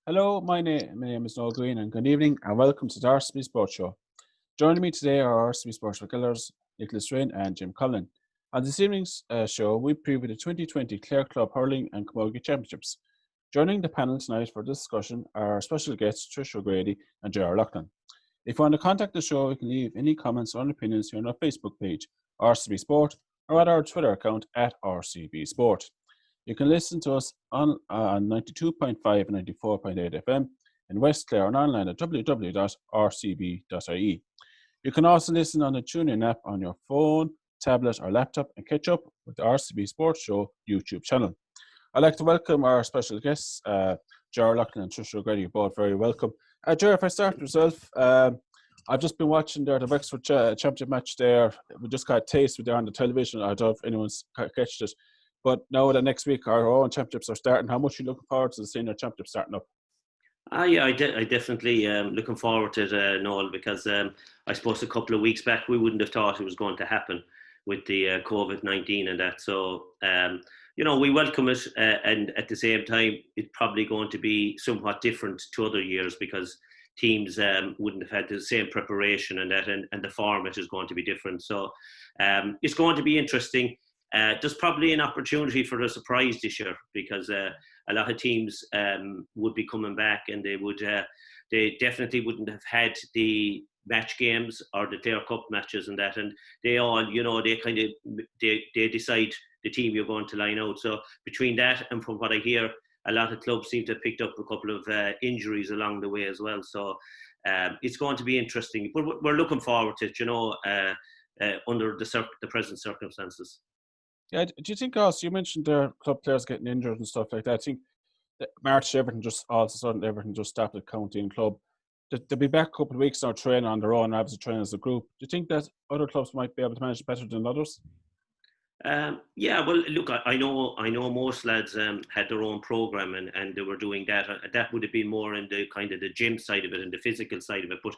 Hello, my name is Noel Greene, and good evening, and welcome to the RCB Sports Show. Joining me today are RCB Sports regulars Nicholas Rynne and Jim Conlan. On this evening's show, we preview the 2020 Clare Club Hurling and Camogie Championships. Joining the panel tonight for this discussion are our special guests Trish O Grady and J.R. Loughlin. If you want to contact the show, you can leave any comments or opinions here on our Facebook page, RCB Sport, or at our Twitter account at RCB Sport. You can listen to us on 92.5 and 94.8 FM in West Clare and online at www.rcb.ie. You can also listen on the TuneIn app on your phone, tablet or laptop and catch up with the RCB Sports Show YouTube channel. I'd like to welcome our special guests, J.R. Loughlin and Trish O Grady. You're both very welcome. J.R., if I start with yourself, I've just been watching the Wexford Championship match there. We just got a taste with it on the television. I don't know if anyone's catched it. But now that next week our own championships are starting, how much are you looking forward to the senior championship starting up? I definitely looking forward to it, Noel, because I suppose a couple of weeks back we wouldn't have thought it was going to happen with the COVID-19 and that. So, we welcome it, and at the same time, it's probably going to be somewhat different to other years because teams wouldn't have had the same preparation and that, and the format is going to be different. So, it's going to be interesting. There's probably an opportunity for a surprise this year because a lot of teams would be coming back and they definitely wouldn't have had the match games or the Clare Cup matches and that, and they all, they decide the team you're going to line out. So between that and from what I hear, a lot of clubs seem to have picked up a couple of injuries along the way as well. So it's going to be interesting, but we're looking forward to it, under the present circumstances. Yeah, do you think also, you mentioned the club players getting injured and stuff like that. I think that March everything just stopped at county and club. They'll be back a couple of weeks now training on their own, obviously training as a group. Do you think that other clubs might be able to manage it better than others? Yeah, well, look, I know most lads had their own program and they were doing that. That would have been more in the kind of the gym side of it and the physical side of it. But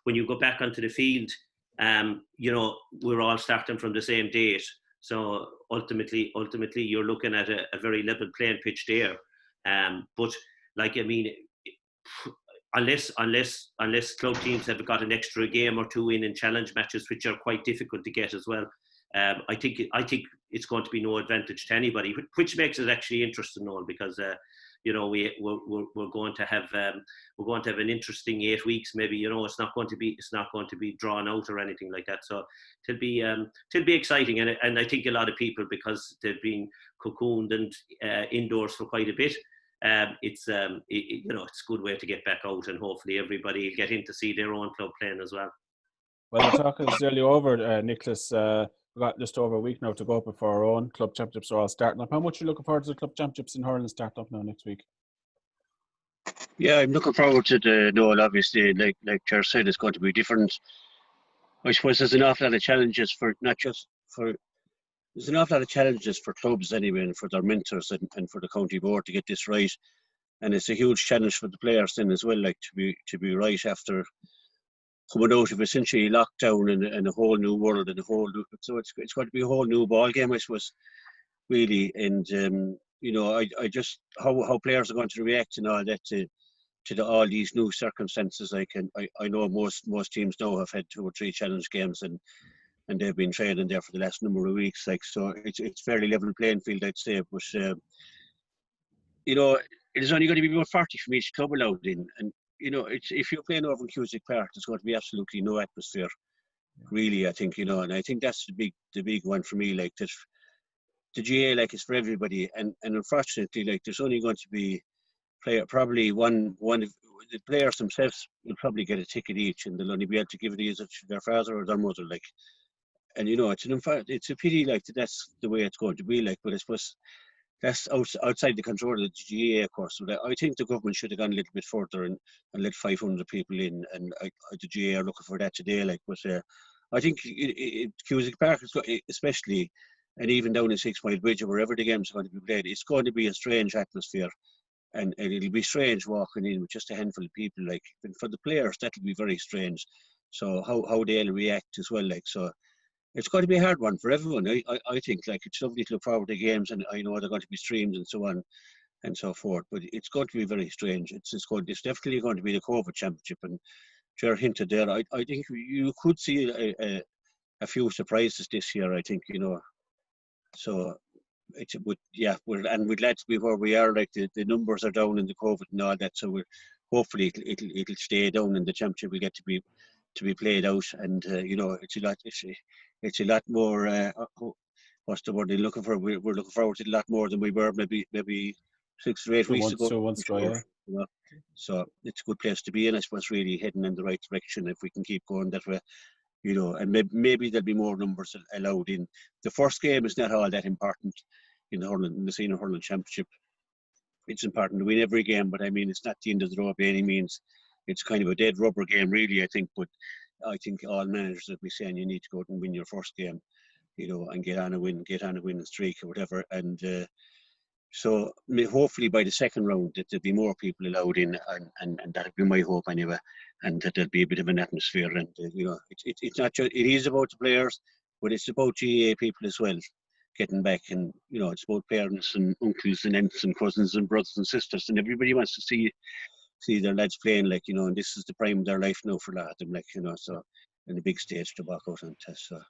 when you go back onto the field, we're all starting from the same date. So ultimately, you're looking at a very level playing pitch there. But unless club teams have got an extra game or two in challenge matches, which are quite difficult to get as well, I think it's going to be no advantage to anybody, which makes it actually interesting, Noel, because we're going to have an interesting 8 weeks. Maybe it's not going to be drawn out or anything like that. So it'll be exciting, and I think a lot of people, because they've been cocooned and indoors for quite a bit. It's a good way to get back out, and hopefully everybody will get in to see their own club playing as well. Well, the talk is nearly over, Nicholas. We've got just over a week now to go before our own club championships are all starting up. How much are you looking forward to the club championships in hurling starting up now next week? Yeah, I'm looking forward to the Noel. Obviously, like Cher said, it's going to be different. I suppose there's an awful lot of challenges there's an awful lot of challenges for clubs anyway, and for their mentors and for the county board to get this right. And it's a huge challenge for the players then as well, like to be right after coming out of essentially lockdown and a whole new world and so it's going to be a whole new ball game, I suppose, really. And I just how players are going to react and all that to all these new circumstances. I know most teams now have had 2 or 3 challenge games and they've been training there for the last number of weeks. So it's fairly level playing field, I'd say. But it is only going to be about 40 from each club allowed in, and if you're playing over in Cusack Park, there's going to be absolutely no atmosphere, really. I think and I think that's the big one for me. Like that, the GA is for everybody, and unfortunately, there's only going to be probably one of the players themselves will probably get a ticket each, and they'll only be able to give it either to their father or their mother. And it's a pity that's the way it's going to be. But I suppose that's outside the control of the GA, of course. But I think the government should have gone a little bit further and let 500 people in, and the GA are looking for that today. But I think Cusack Park, especially, and even down in 6 Mile Bridge or wherever the games are going to be played, it's going to be a strange atmosphere, and it'll be strange walking in with just a handful of people. And for the players, that'll be very strange. So how they'll react as well. So it's going to be a hard one for everyone. I think it's lovely to look forward to games, and I know they're going to be streamed and so on. and so forth. But it's going to be very strange. It's definitely going to be the COVID championship, and Ger hinted there. I think you could see a few surprises this year. I think, so. We're glad to be where we are. Like the numbers are down in the COVID and all that, so hopefully it'll stay down, and the championship will get to be played out. And it's a lot more. What's the word they're looking for? We're looking forward to a lot more than we were maybe 6 or 8 weeks ago. 2 months ago, yeah. So it's a good place to be in. I suppose really heading in the right direction if we can keep going that way. And maybe there'll be more numbers allowed in. The first game is not all that important in the senior hurling championship. It's important to win every game, but I mean, it's not the end of the road by any means. It's kind of a dead rubber game, really, I think. But I think all managers will be saying you need to go out and win your first game, and get on a winning streak or whatever. And so hopefully by the second round that there'll be more people allowed in, and that'll be my hope anyway, and that there'll be a bit of an atmosphere. And it's not just, it is about the players, but it's about GAA people as well getting back. And it's about parents and uncles and aunts and cousins and brothers and sisters, and everybody wants to see their lads playing, and this is the prime of their life now for a lot of them, so in a big stage to walk out on test. So.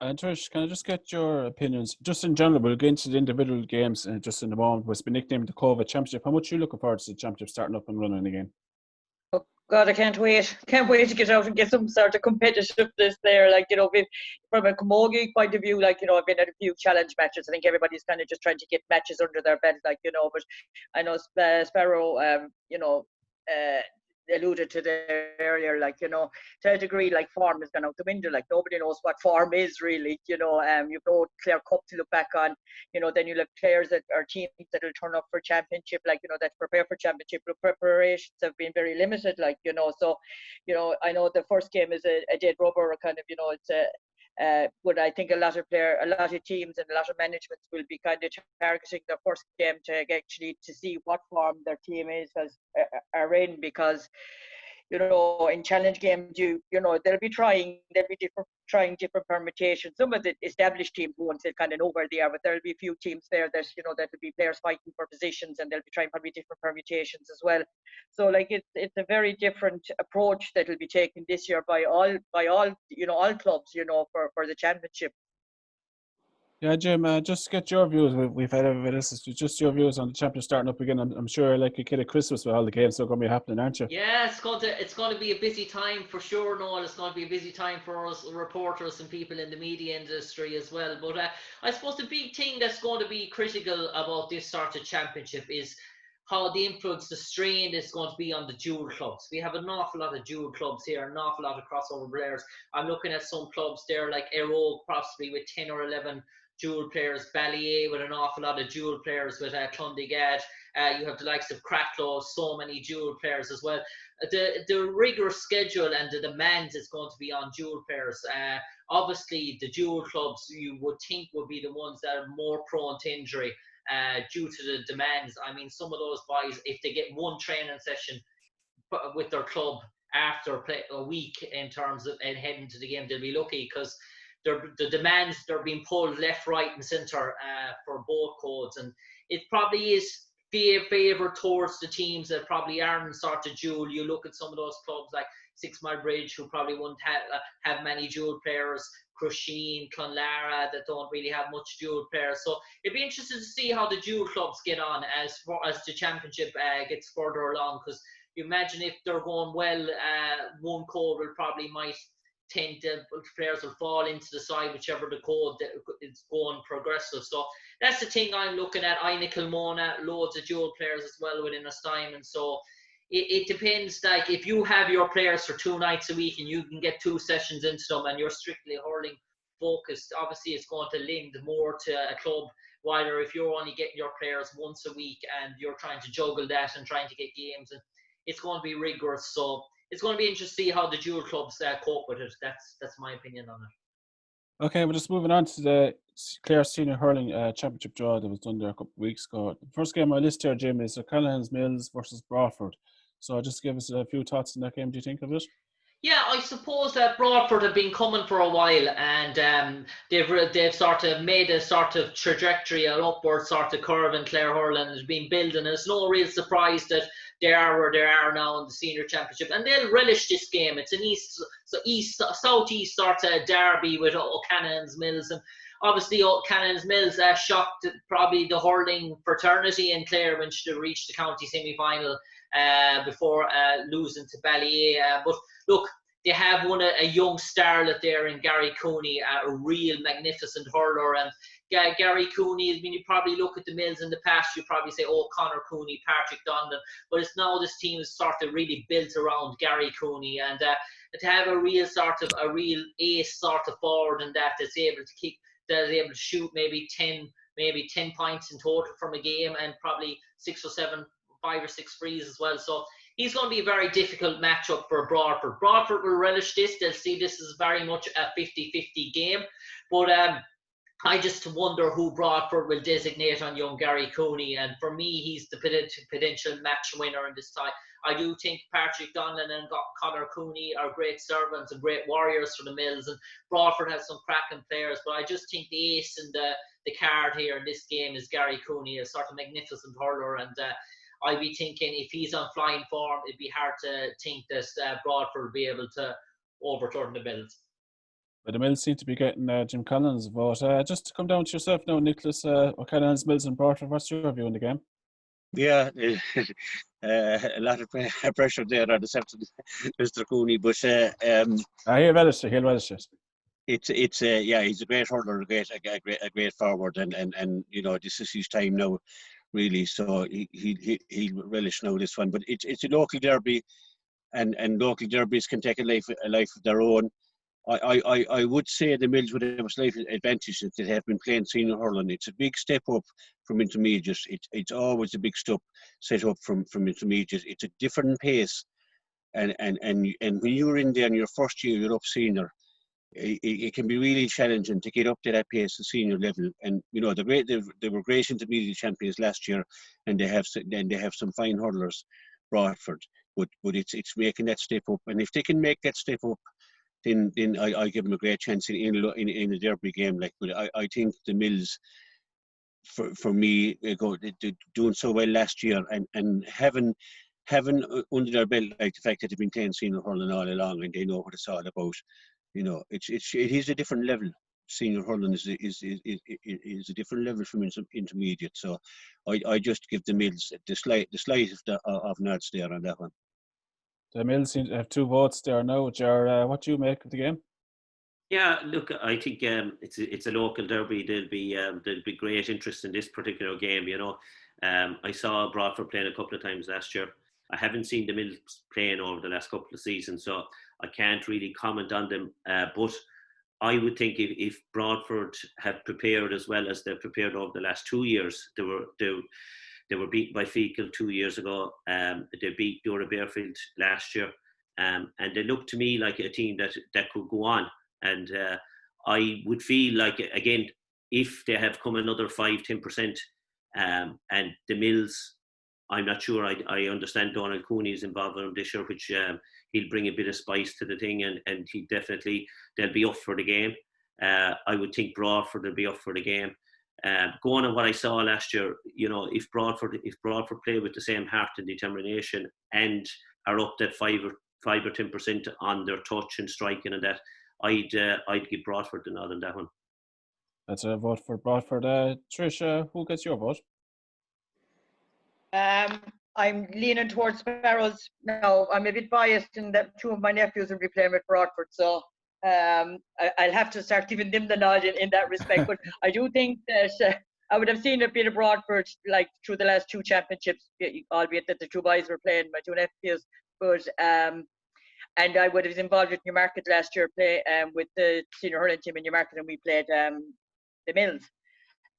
And Trish, can I just get your opinions, just in general? We'll get into the individual games just in a moment. It's been nicknamed the COVID Championship. How much are you looking forward to the championship starting up and running again? Oh God, I can't wait. Can't wait to get out and get some sort of competitiveness there. From a camogie point of view, I've been at a few challenge matches. I think everybody's kind of just trying to get matches under their belt, but I know Sparrow, alluded to there earlier, to a degree, form has gone out the window. Nobody knows what form is really, you've no Clare Cup to look back on, then you look players that are teams that will turn up for championship, that prepare for championship. The preparations have been very limited, so, I know the first game is a dead rubber, it's but I think a lot of teams and a lot of managements will be kind of targeting their first game to see what form their team are in, because in challenge games they'll be trying different permutations. Some of the established teams won't kind of know where they are, but there'll be a few teams there that that will be players fighting for positions, and they'll be trying probably different permutations as well. So it's a very different approach that will be taken this year by all clubs for the championship. Yeah, Jim, just get your views. We've had everybody else's. Just your views on the championship starting up again. I'm sure like a kid at Christmas with all the games still going to be happening, aren't you? Yeah, it's going to be a busy time for sure, Noel. It's going to be a busy time for us reporters and people in the media industry as well. But I suppose the big thing that's going to be critical about this sort of championship is how the influence, the strain is going to be on the dual clubs. We have an awful lot of dual clubs here, an awful lot of crossover players. I'm looking at some clubs there like Aero, possibly with 10 or 11 dual players, Ballier with an awful lot of dual players with Clondigad. You have the likes of Cracklow, so many dual players as well. The rigorous schedule and the demands is going to be on dual players. Obviously, the dual clubs you would think would be the ones that are more prone to injury due to the demands. I mean, some of those boys, if they get one training session with their club after a week in terms of heading to the game, they'll be lucky, because the demands, they're being pulled left, right and centre for both codes, and it probably is favour towards the teams that probably aren't sort of dual. You look at some of those clubs like 6 Mile Bridge, who probably wouldn't have many dual players, Crusheen, Clonlara, that don't really have much dual players. So it'd be interesting to see how the dual clubs get on as the championship gets further along, because you imagine if they're going well, one code will probably might tend to, players will fall into the side whichever the code that is going progressive. So that's the thing I'm looking at. Ina Kilmona, loads of dual players as well within a time, and so it depends. Like if you have your players for 2 nights a week and you can get 2 sessions into them and you're strictly hurling focused, obviously it's going to lend more to a club. While if you're only getting your players once a week and you're trying to juggle that and trying to get games, and it's going to be rigorous. So it's going to be interesting to see how the dual clubs cope with it. That's my opinion on it. Okay, we're just moving on to the Clare Senior Hurling Championship draw that was done there a couple of weeks ago. The first game on my list here, Jim, is Conlan's Mills versus Bradford. So just give us a few thoughts on that game. Do you think of it? Yeah, I suppose that Broadford have been coming for a while, and they've sort of made a sort of trajectory, an upward sort of curve in Clare Hurling. Has been building, and it's no real surprise that they are where they are now in the senior championship, and they'll relish this game. It's an southeast sort of derby with O'Cannon's Mills, and obviously O'Cannon's Mills shocked probably the hurling fraternity in Clare when they reached the county semi-final before losing to Ballyea. But look, they have a young starlet there in Gary Cooney, a real magnificent hurler. And Gary Cooney, I mean, you probably look at the Mills in the past, you probably say, oh, Conor Cooney, Patrick Donlan. But it's now this team is sort of really built around Gary Cooney. And to have a real ace sort of forward and that's able to kick, that is able to shoot maybe 10 points in total from a game, and probably 5 or 6 frees as well. So he's going to be a very difficult matchup for Broadford. Broadford will relish this. They'll see this as very much a 50-50 game. But I just wonder who Broadford will designate on young Gary Cooney. And for me, he's the potential match winner in this tie. I do think Patrick Donlan and Conor Cooney are great servants and great warriors for the Mills. And Broadford has some cracking players. But I just think the ace and the card here in this game is Gary Cooney, a sort of magnificent hurler. And I'd be thinking if he's on flying form, it'd be hard to think that Broadford will be able to overturn the Mills. But the Mills seem to be getting Jim Conlan's vote. Just to come down to yourself now, Nicholas, O'Callaghan's Mills and Broadford, what's your view on the game? Yeah, a lot of pressure there on the Mr. Cooney, but He'll relish it. It's he's a great hurler, a great forward, and you know, this is his time now, really. So he'll relish now this one. But it's a local derby, and local derbies can take a life of their own. I would say the Mills would have a slight advantage that they have been playing senior hurling. It's a big step up from intermediate. It's always a big step set up from intermediate. It's a different pace, and when you're in there in your first year, you're up senior. It can be really challenging to get up to that pace at senior level. And you know, they were great intermediate champions last year, and they have some fine hurlers, Broadford. But it's making that step up, and if they can make that step up, then I give them a great chance in a derby game. Like, but I think the Mills, for me, doing so well last year and having under their belt, like the fact that they've been playing senior hurling all along and they know what it's all about. You know, it is a different level. Senior hurling is a different level from intermediate. So I just give the Mills the slight of nods there on that one. The Mills seem to have 2 votes there now. Jar, what do you make of the game? Yeah, look, I think it's a local derby. There'll be great interest in this particular game. You know, I saw Broadford playing a couple of times last year. I haven't seen the Mills playing over the last couple of seasons, so I can't really comment on them. But I would think if Broadford have prepared as well as they've prepared over the last 2 years, they were beaten by Fecal 2 years ago. They beat Dora Bearfield last year. And they look to me like a team that could go on. And I would feel like, again, if they have come another 5-10%, and the Mills, I'm not sure. I understand Donald Cooney is involved in them this year, which he'll bring a bit of spice to the thing, and they'll be up for the game. I would think Broadford will be up for the game. Going on what I saw last year, you know, if Broadford play with the same heart and determination and are up that 5 or 10% on their touch and striking and that, I'd give Broadford the nod on that one. That's a vote for Broadford. Trish, who gets your vote? I'm leaning towards Sparrows now. I'm a bit biased in that 2 of my nephews will be playing with Broadford, so I'll have to start giving them the nod in that respect. But I do think that I would have seen a bit of Broadford like through the last 2 championships, albeit that the 2 boys were playing, my 2 nephews. But and I would have been involved with Newmarket last year, with the senior hurling team in Newmarket, and we played the Mills.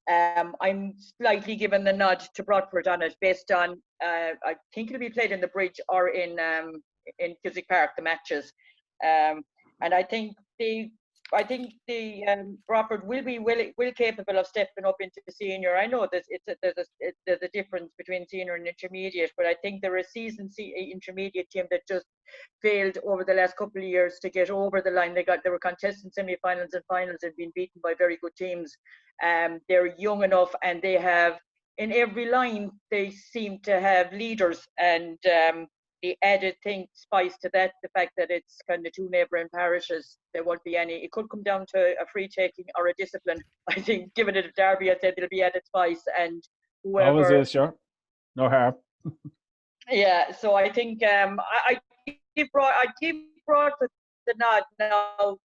I'm slightly giving the nod to Broadford on it, based on I think it'll be played in the Bridge or in Cusick Park, the matches. And I think I think the Crawford will be will capable of stepping up into senior. I know that there's a difference between senior and intermediate, but I think they're a seasoned intermediate team that just failed over the last couple of years to get over the line. They were contesting semi-finals and finals and been beaten by very good teams. They're young enough, and they have, in every line, they seem to have leaders, and the added spice to that, the fact that it's kind of two neighbouring parishes, there won't be any. It could come down to a free taking or a discipline. I think, given it a derby, I said there'll be added spice, and whoever. Always is, sure. No harm. Yeah, so I think I keep broad with the nod now,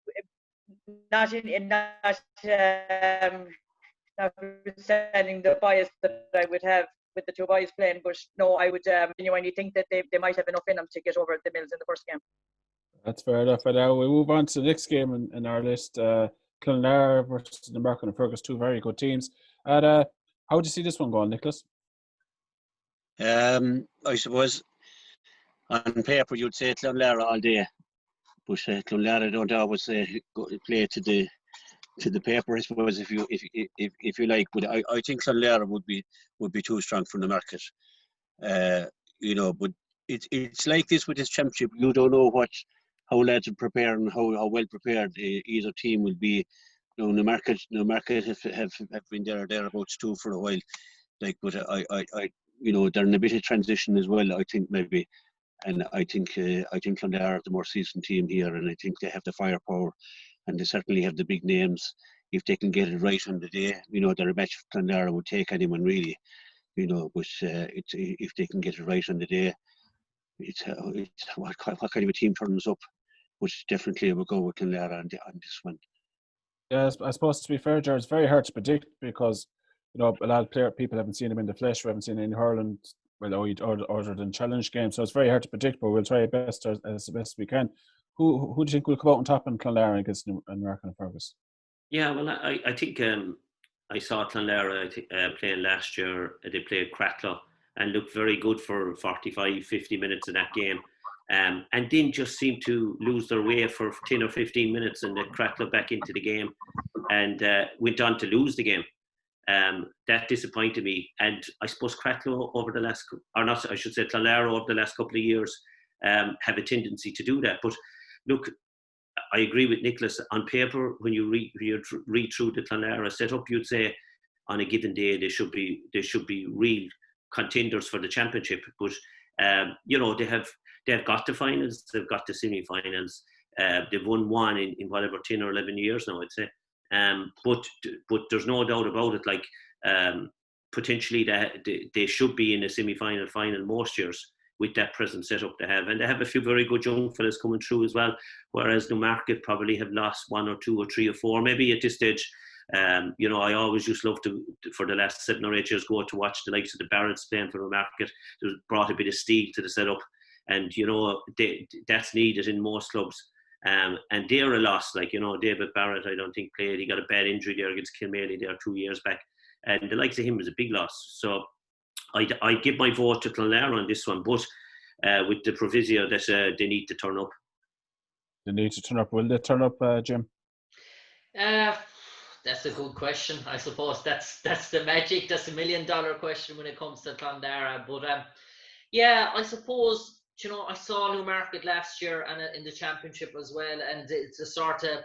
notwithstanding the bias that I would have with the two boys playing, but no, I would genuinely think that they might have enough in them to get over the Mills in the first game. That's fair enough. And now we move on to the next game in our list. Clonlara versus Newmarket and Fergus, two very good teams. And how would you see this one going, Nicholas? I suppose on paper you'd say Clonlara all day, but Clonlara don't always play to the paper, I suppose, if you like. But I think Clonlara would be too strong for the market. But it's like this with this championship. You don't know how lads are prepared and how well prepared either team will be. The market have been thereabouts too for a while. But I they're in a bit of transition as well, I think, maybe. And I think Clonlara are the more seasoned team here, and I think they have the firepower, and they certainly have the big names. If they can get it right on the day, they're a match Clonlara would take anyone, really. But if they can get it right on the day, it's what kind of a team turns up. But definitely I would go with Clonlara on this one. Yeah, I suppose, to be fair, Jared, it's very hard to predict because a lot of people haven't seen him in the flesh. We haven't seen any hurling, other than challenge games. So it's very hard to predict, but we'll try our best as best we can. Who do you think will come out on top in Clonlara against Newmarket and Fergus? Yeah, well, I think I saw Clonlara playing last year. They played Cratloe and looked very good for 45, 50 minutes in that game. And then just seemed to lose their way for 10 or 15 minutes, and then Cratloe back into the game and went on to lose the game. That disappointed me, and I suppose Cratloe Clonlara over the last couple of years have a tendency to do that. But look, I agree with Nicholas. On paper, when you read through the Clonlara setup, you'd say on a given day they should be real contenders for the championship. But they've got the finals, they've got the semi-finals. They've won one in whatever 10 or 11 years now, I'd say. But there's no doubt about it. Potentially they should be in a semi-final final most years with that present setup they have, and they have a few very good young fellas coming through as well. Whereas Newmarket probably have lost one or two or three or four, maybe at this stage. I always used to love to, for the last 7 or 8 years, go to watch the likes of the Barretts playing for Newmarket. They brought a bit of steel to the setup, and that's needed in most clubs. And they're a loss. David Barrett, I don't think played. He got a bad injury there against Kilmaley there 2 years back, and the likes of him was a big loss. So I give my vote to Clonlara on this one, but with the proviso that they need to turn up. They need to turn up. Will they turn up, Jim? That's a good question. I suppose that's the magic. That's $1 million question when it comes to Clonlara. But I suppose, I saw Newmarket last year and in the championship as well, and it's a sort of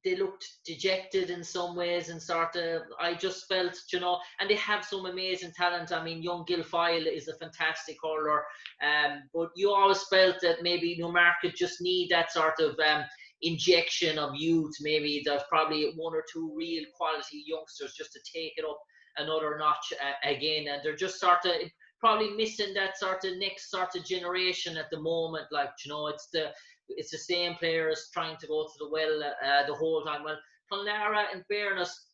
they looked dejected in some ways, and I just felt, and they have some amazing talent. I mean, young Guilfoyle is a fantastic hurler, but you always felt that maybe Newmarket just need that sort of injection of youth. Maybe there's probably 1 or 2 real quality youngsters just to take it up another notch again, and they're just probably missing that sort of next sort of generation at the moment. It's the same players trying to go to the well the whole time. Well, Clonlara, in fairness,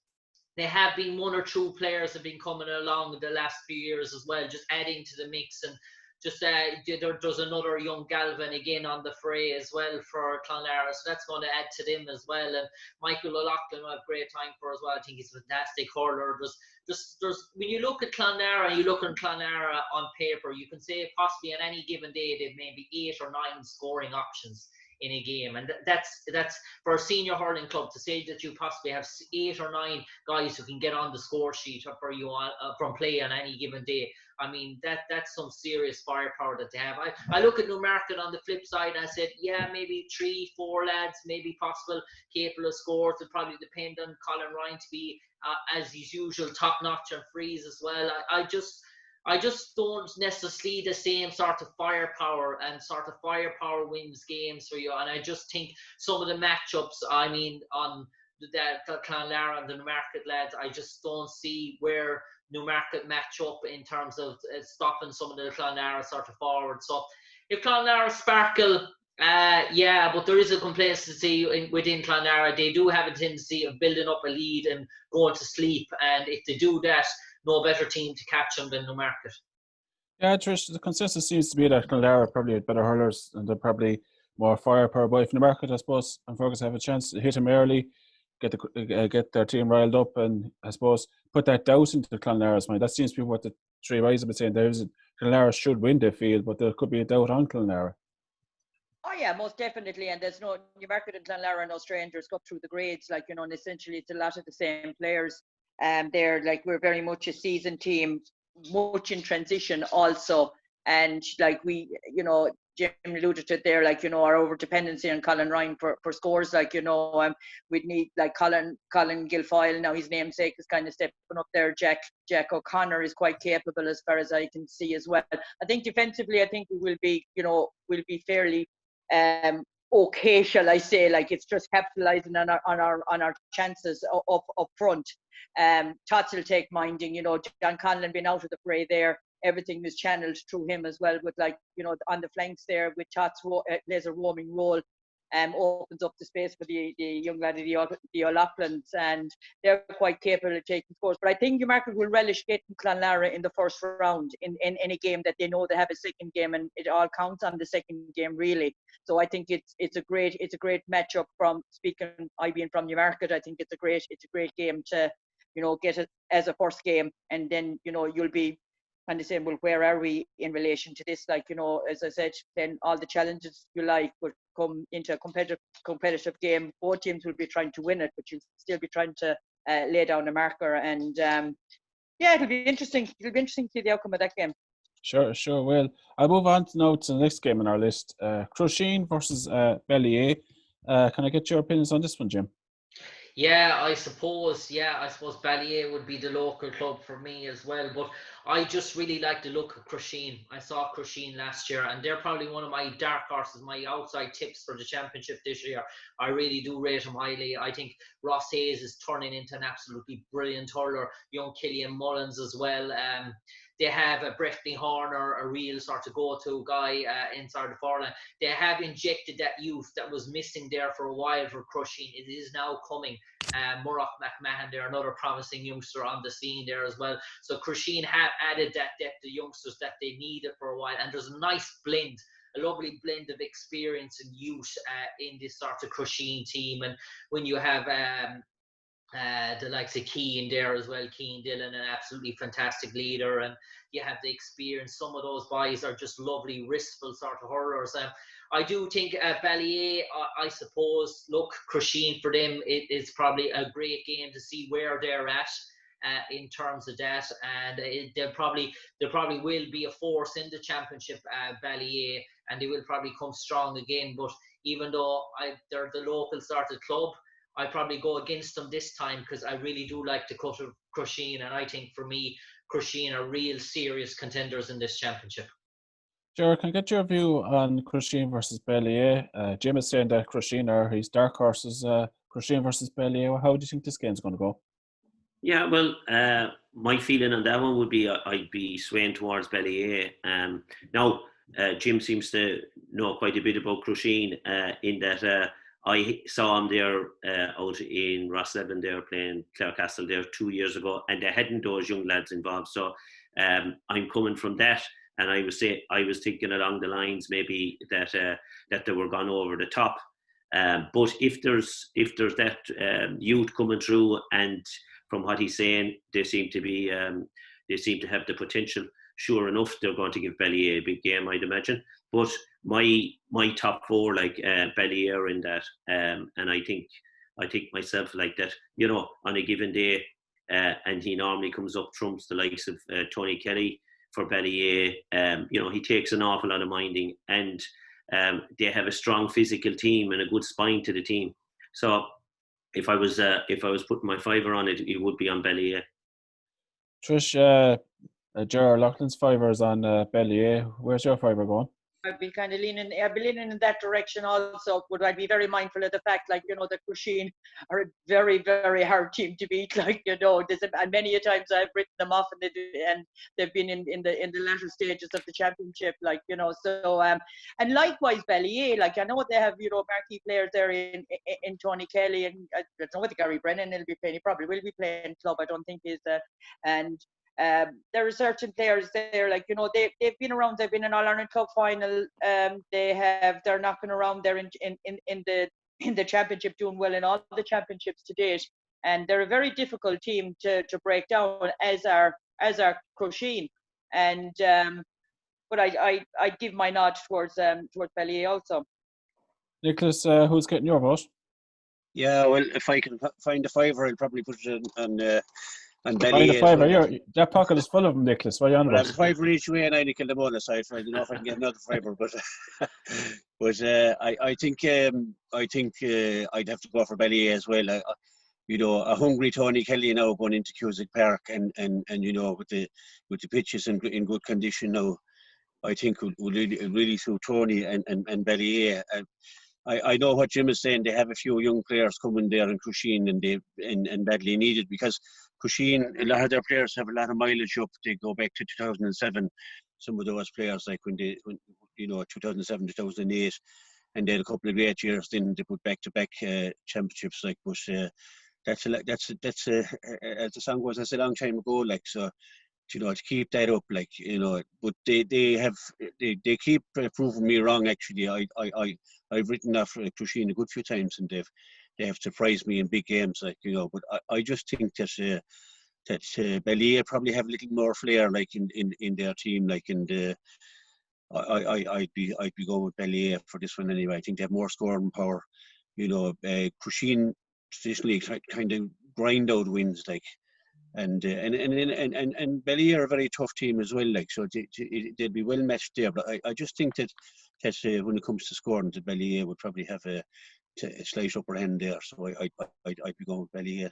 they have been 1 or 2 players have been coming along the last few years as well, just adding to the mix. And just there's another young Galvin again on the fray as well for Clonlara, so that's going to add to them as well. And Michael O'Loughlin I have great time for as well. I think he's a fantastic hurler. There's when you look at Clonlara and you look at Clonlara on paper, you can say possibly on any given day they've maybe 8 or 9 scoring options in a game, and that's for a senior hurling club to say that you possibly have 8 or 9 guys who can get on the score sheet for you from play on any given day. I mean, that's some serious firepower that they have. I look at Newmarket on the flip side and I said, yeah, maybe 3-4 lads, maybe possible, capable of scores. It'll probably depend on Colin Rynne to be, as his usual, top notch and frees as well. I just don't necessarily see the same sort of firepower, and sort of firepower wins games for you. And I just think some of the matchups, I mean, on the Clonlara and the Newmarket lads, I just don't see where Newmarket match up in terms of stopping some of the Clonlara sort of forward. So if Clonlara sparkle, yeah, but there is a complacency within Clonlara. They do have a tendency of building up a lead and going to sleep, and if they do that, no better team to catch them than Newmarket. Yeah, Trish, the consensus seems to be that Clonlara are probably better hurlers and they're probably more firepower. But if Newmarket, I suppose, and Fergus have a chance to hit them early, get their team riled up, and I suppose put that doubt into Clonlara's mind. That seems to be what the three guys have been saying. Clonlara should win, they feel, but there could be a doubt on Clonlara. Oh yeah, most definitely, and there's no Newmarket and Clonlara are no strangers. Go through the grades, like, you know, and essentially it's a lot of the same players. They're like, we're very much a seasoned team, much in transition also, and like we, you know, Jim alluded to it there, like, you know, our over dependency on Colin Rynne for scores, like, you know, we'd need like Colin Guilfoyle, now his namesake is kind of stepping up there. Jack O'Connor is quite capable as far as I can see as well. I think defensively, I think we will be, you know, we'll be fairly okay, shall I say, like it's just capitalising on our chances up front. Tots will take minding, you know, John Conlan being out of the fray there, everything is channeled through him as well, with, like, you know, on the flanks there with Tots plays a roaming role, opens up the space for the young lad of the O'Loughlin's, and they're quite capable of taking scores. But I think Newmarket will relish getting Clonlara in the first round in any game that they know they have a second game, and it all counts on the second game really. So I think it's a great matchup. From speaking, I being from Newmarket, I think it's a great game to, you know, get it as a first game, and then, you know, you'll be kind of saying, well, where are we in relation to this? Like, you know, as I said, then all the challenges you like will come into a competitive game. Both teams will be trying to win it, but you'll still be trying to lay down a marker. And yeah, it'll be interesting. It'll be interesting to see the outcome of that game. Sure. Well, I'll move on now to the next game on our list. Crusheen versus Ballyea. Can I get your opinions on this one, Jim? Yeah, I suppose Ballyea would be the local club for me as well, but I just really like the look of Crusheen. I saw Crusheen last year, and they're probably one of my dark horses, my outside tips for the championship this year. I really do rate them highly. I think Ross Hayes is turning into an absolutely brilliant hurler. Young Killian Mullins as well. They have a Breffney Horner, a real sort of go-to guy inside the forehand. They have injected that youth that was missing there for a while for Crusheen. It is now coming. Murroch McMahon, they're another promising youngster on the scene there as well. So Crusheen have added that depth of youngsters that they needed for a while. And there's a nice blend, a lovely blend of experience and youth in this sort of Crusheen team. And when you have the likes of Keane there as well, Keane Dillon, an absolutely fantastic leader, and you have the experience. Some of those boys are just lovely, wristful sort of hurlers. I do think Ballyea, I suppose, look, Crusheen for them, it's probably a great game to see where they're at in terms of that, and they probably will be a force in the championship, Ballyea, and they will probably come strong again. But even though they're the local sort of club, I probably go against them this time, because I really do like the cut of Crusheen, and I think for me, Crusheen are real serious contenders in this championship. Sure, can I get your view on Crusheen versus Ballyea? Jim is saying that Crusheen are his dark horses. Crusheen versus Ballyea, how do you think this game's going to go? Yeah, well, my feeling on that one would be I'd be swaying towards Ballyea. Now, Jim seems to know quite a bit about Crusheen in that I saw him there out in Rosslevin there playing Clare Castle there 2 years ago, and they hadn't those young lads involved. So I'm coming from that, and I was thinking along the lines maybe that they were gone over the top. But if there's that youth coming through, and from what he's saying, they seem to have the potential. Sure enough, they're going to give Ballyea a big game, I'd imagine. But my top four, like Ballier in that, and I think myself like that, you know, on a given day, and he normally comes up trumps the likes of Tony Kelly for Ballier. You know, he takes an awful lot of minding, and they have a strong physical team and a good spine to the team. So if I was putting my fiver on it, it would be on Ballier. Trish, Gerard Loughlin's fiver is on Ballier. Where's your fiver going? I'd be leaning in that direction also, but I'd be very mindful of the fact, like, you know, that Crusheen are a very, very hard team to beat. Like, you know, and many a times I've written them off, and they've been in the latter stages of the championship, like, you know. So and likewise Ballier, like, I know they have, you know, marquee players there in Tony Kelly, and I don't know whether Gary Brennan will be playing. He probably will be playing club. I don't think he's and. There are certain players there, like, you know, they've been around. They've been in All-Ireland Club final. They're knocking around there in the championship, doing well in all the championships to date. And they're a very difficult team to break down, as are Crusheen. And but I give my nod towards Ballier also. Nicholas, who's getting your vote? Yeah, well, if I can find a fiver, I'll probably put it on Ballier. Find a fiver. Well. That pocket is full of them, Nicholas. What are you on about? I have a fiver each way, and I nickel the bonus side. So I don't know if I can get another fiver, but I think I'd have to go for Ballier as well. You know, a hungry Tony Kelly now going into Cusack Park, and you know, with the pitches in good condition now, I think would really suit Tony and Ballier. I know what Jim is saying. They have a few young players coming there in Crusheen, and badly needed, because Crusheen, a lot of their players have a lot of mileage up. They go back to 2007. Some of those players, like when you know, 2007, 2008, and they had a couple of great years. Then they put back-to-back championships. Like, but that's as the song goes, that's a long time ago. Like, so, you know, to keep that up, like, you know, but they keep proving me wrong. Actually, I've written off Crusheen a good few times, and they have surprised me in big games, like, you know. But I just think that Ballier probably have a little more flair, like, in their team, like, and I'd be going with Ballier for this one anyway. I think they have more scoring power. You know, Crusheen traditionally kind of grind out wins, like. And Ballier are a very tough team as well, like, so they'd be well matched there. But I just think that when it comes to scoring, that Ballier would probably have a slight upper hand there. So I'd be going with Ballier.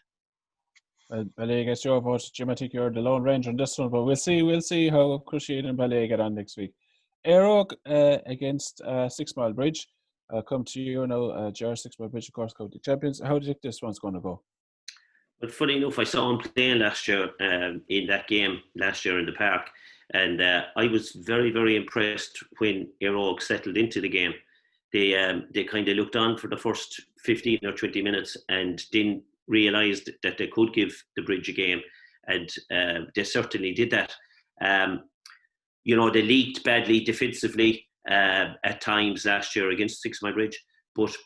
Well, Ballier gets your vote. Jim, I think you're the lone ranger on this one, but we'll see how Crusheen and Ballier get on next week. Aerogue against 6 Mile Bridge. I'll come to you now, Ger. 6 Mile Bridge, of course, county champions. How do you think this one's going to go? But funny enough, I saw him playing last year in that game last year in the park, and I was very, very impressed when Aerogue settled into the game. They kind of looked on for the first 15 or 20 minutes and didn't realise that they could give the Bridge a game, and they certainly did that. You know, they leaked badly defensively at times last year against 6 Mile Bridge, but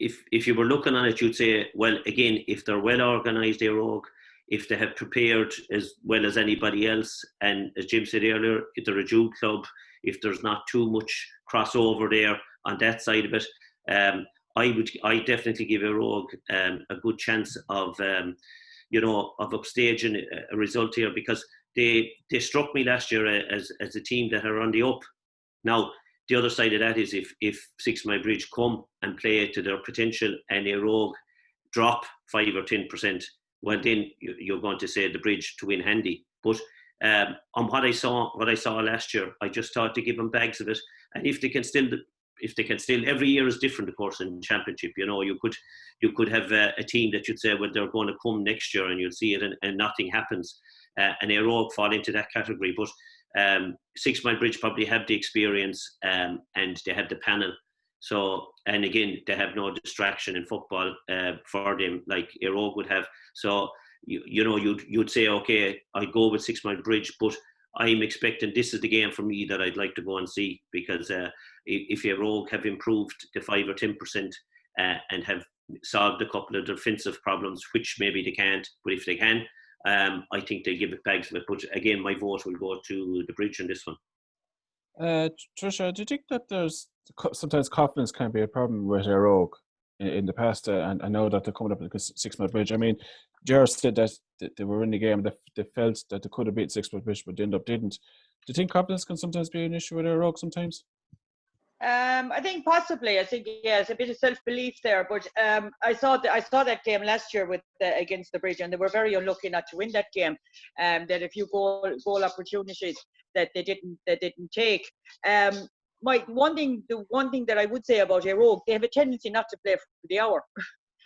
if you were looking on it, you'd say, well, again, if they're well organised, Aerogue, if they have prepared as well as anybody else, and as Jim said earlier, if they're a Jude club, if there's not too much crossover there on that side of it, I definitely give Aerogue a good chance of upstaging a result here, because they struck me last year as a team that are on the up. Now, the other side of that is if 6 Mile Bridge come and play to their potential and Aerogue drop 5 or 10%, well, then you're going to say the Bridge to win handy. But on what I saw last year, I just thought to give them bags of it. And if they can still, every year is different, of course, in championship. You know, you could have a team that you'd say, well, they're going to come next year, and you'll see it, and nothing happens. And Aerogue fall into that category. But 6 Mile Bridge probably have the experience, and they have the panel. So, and again, they have no distraction in football for them like Aerogue would have. So, you'd say, okay, I'd go with 6 Mile Bridge, but I'm expecting this is the game for me that I'd like to go and see, because if Aerogue have improved the 5 or 10% and have solved a couple of defensive problems, which maybe they can't, but if they can, I think they'll give it bags of it. But again, my vote will go to the Bridge on this one. Trisha, do you think that there's sometimes confidence can be a problem with Éire Óg in the past? And I know that they're coming up with a 6 Mile Bridge. I mean, Gerard said that they were in the game, they felt that they could have beat 6 Mile Bridge, but they ended up didn't. Do you think confidence can sometimes be an issue with Éire Óg sometimes? I think possibly. I think it's a bit of self-belief there. But I saw that game last year against the Bridge, and they were very unlucky not to win that game. That a few goal opportunities that they didn't take. The one thing that I would say about Éire Óg, they have a tendency not to play for the hour.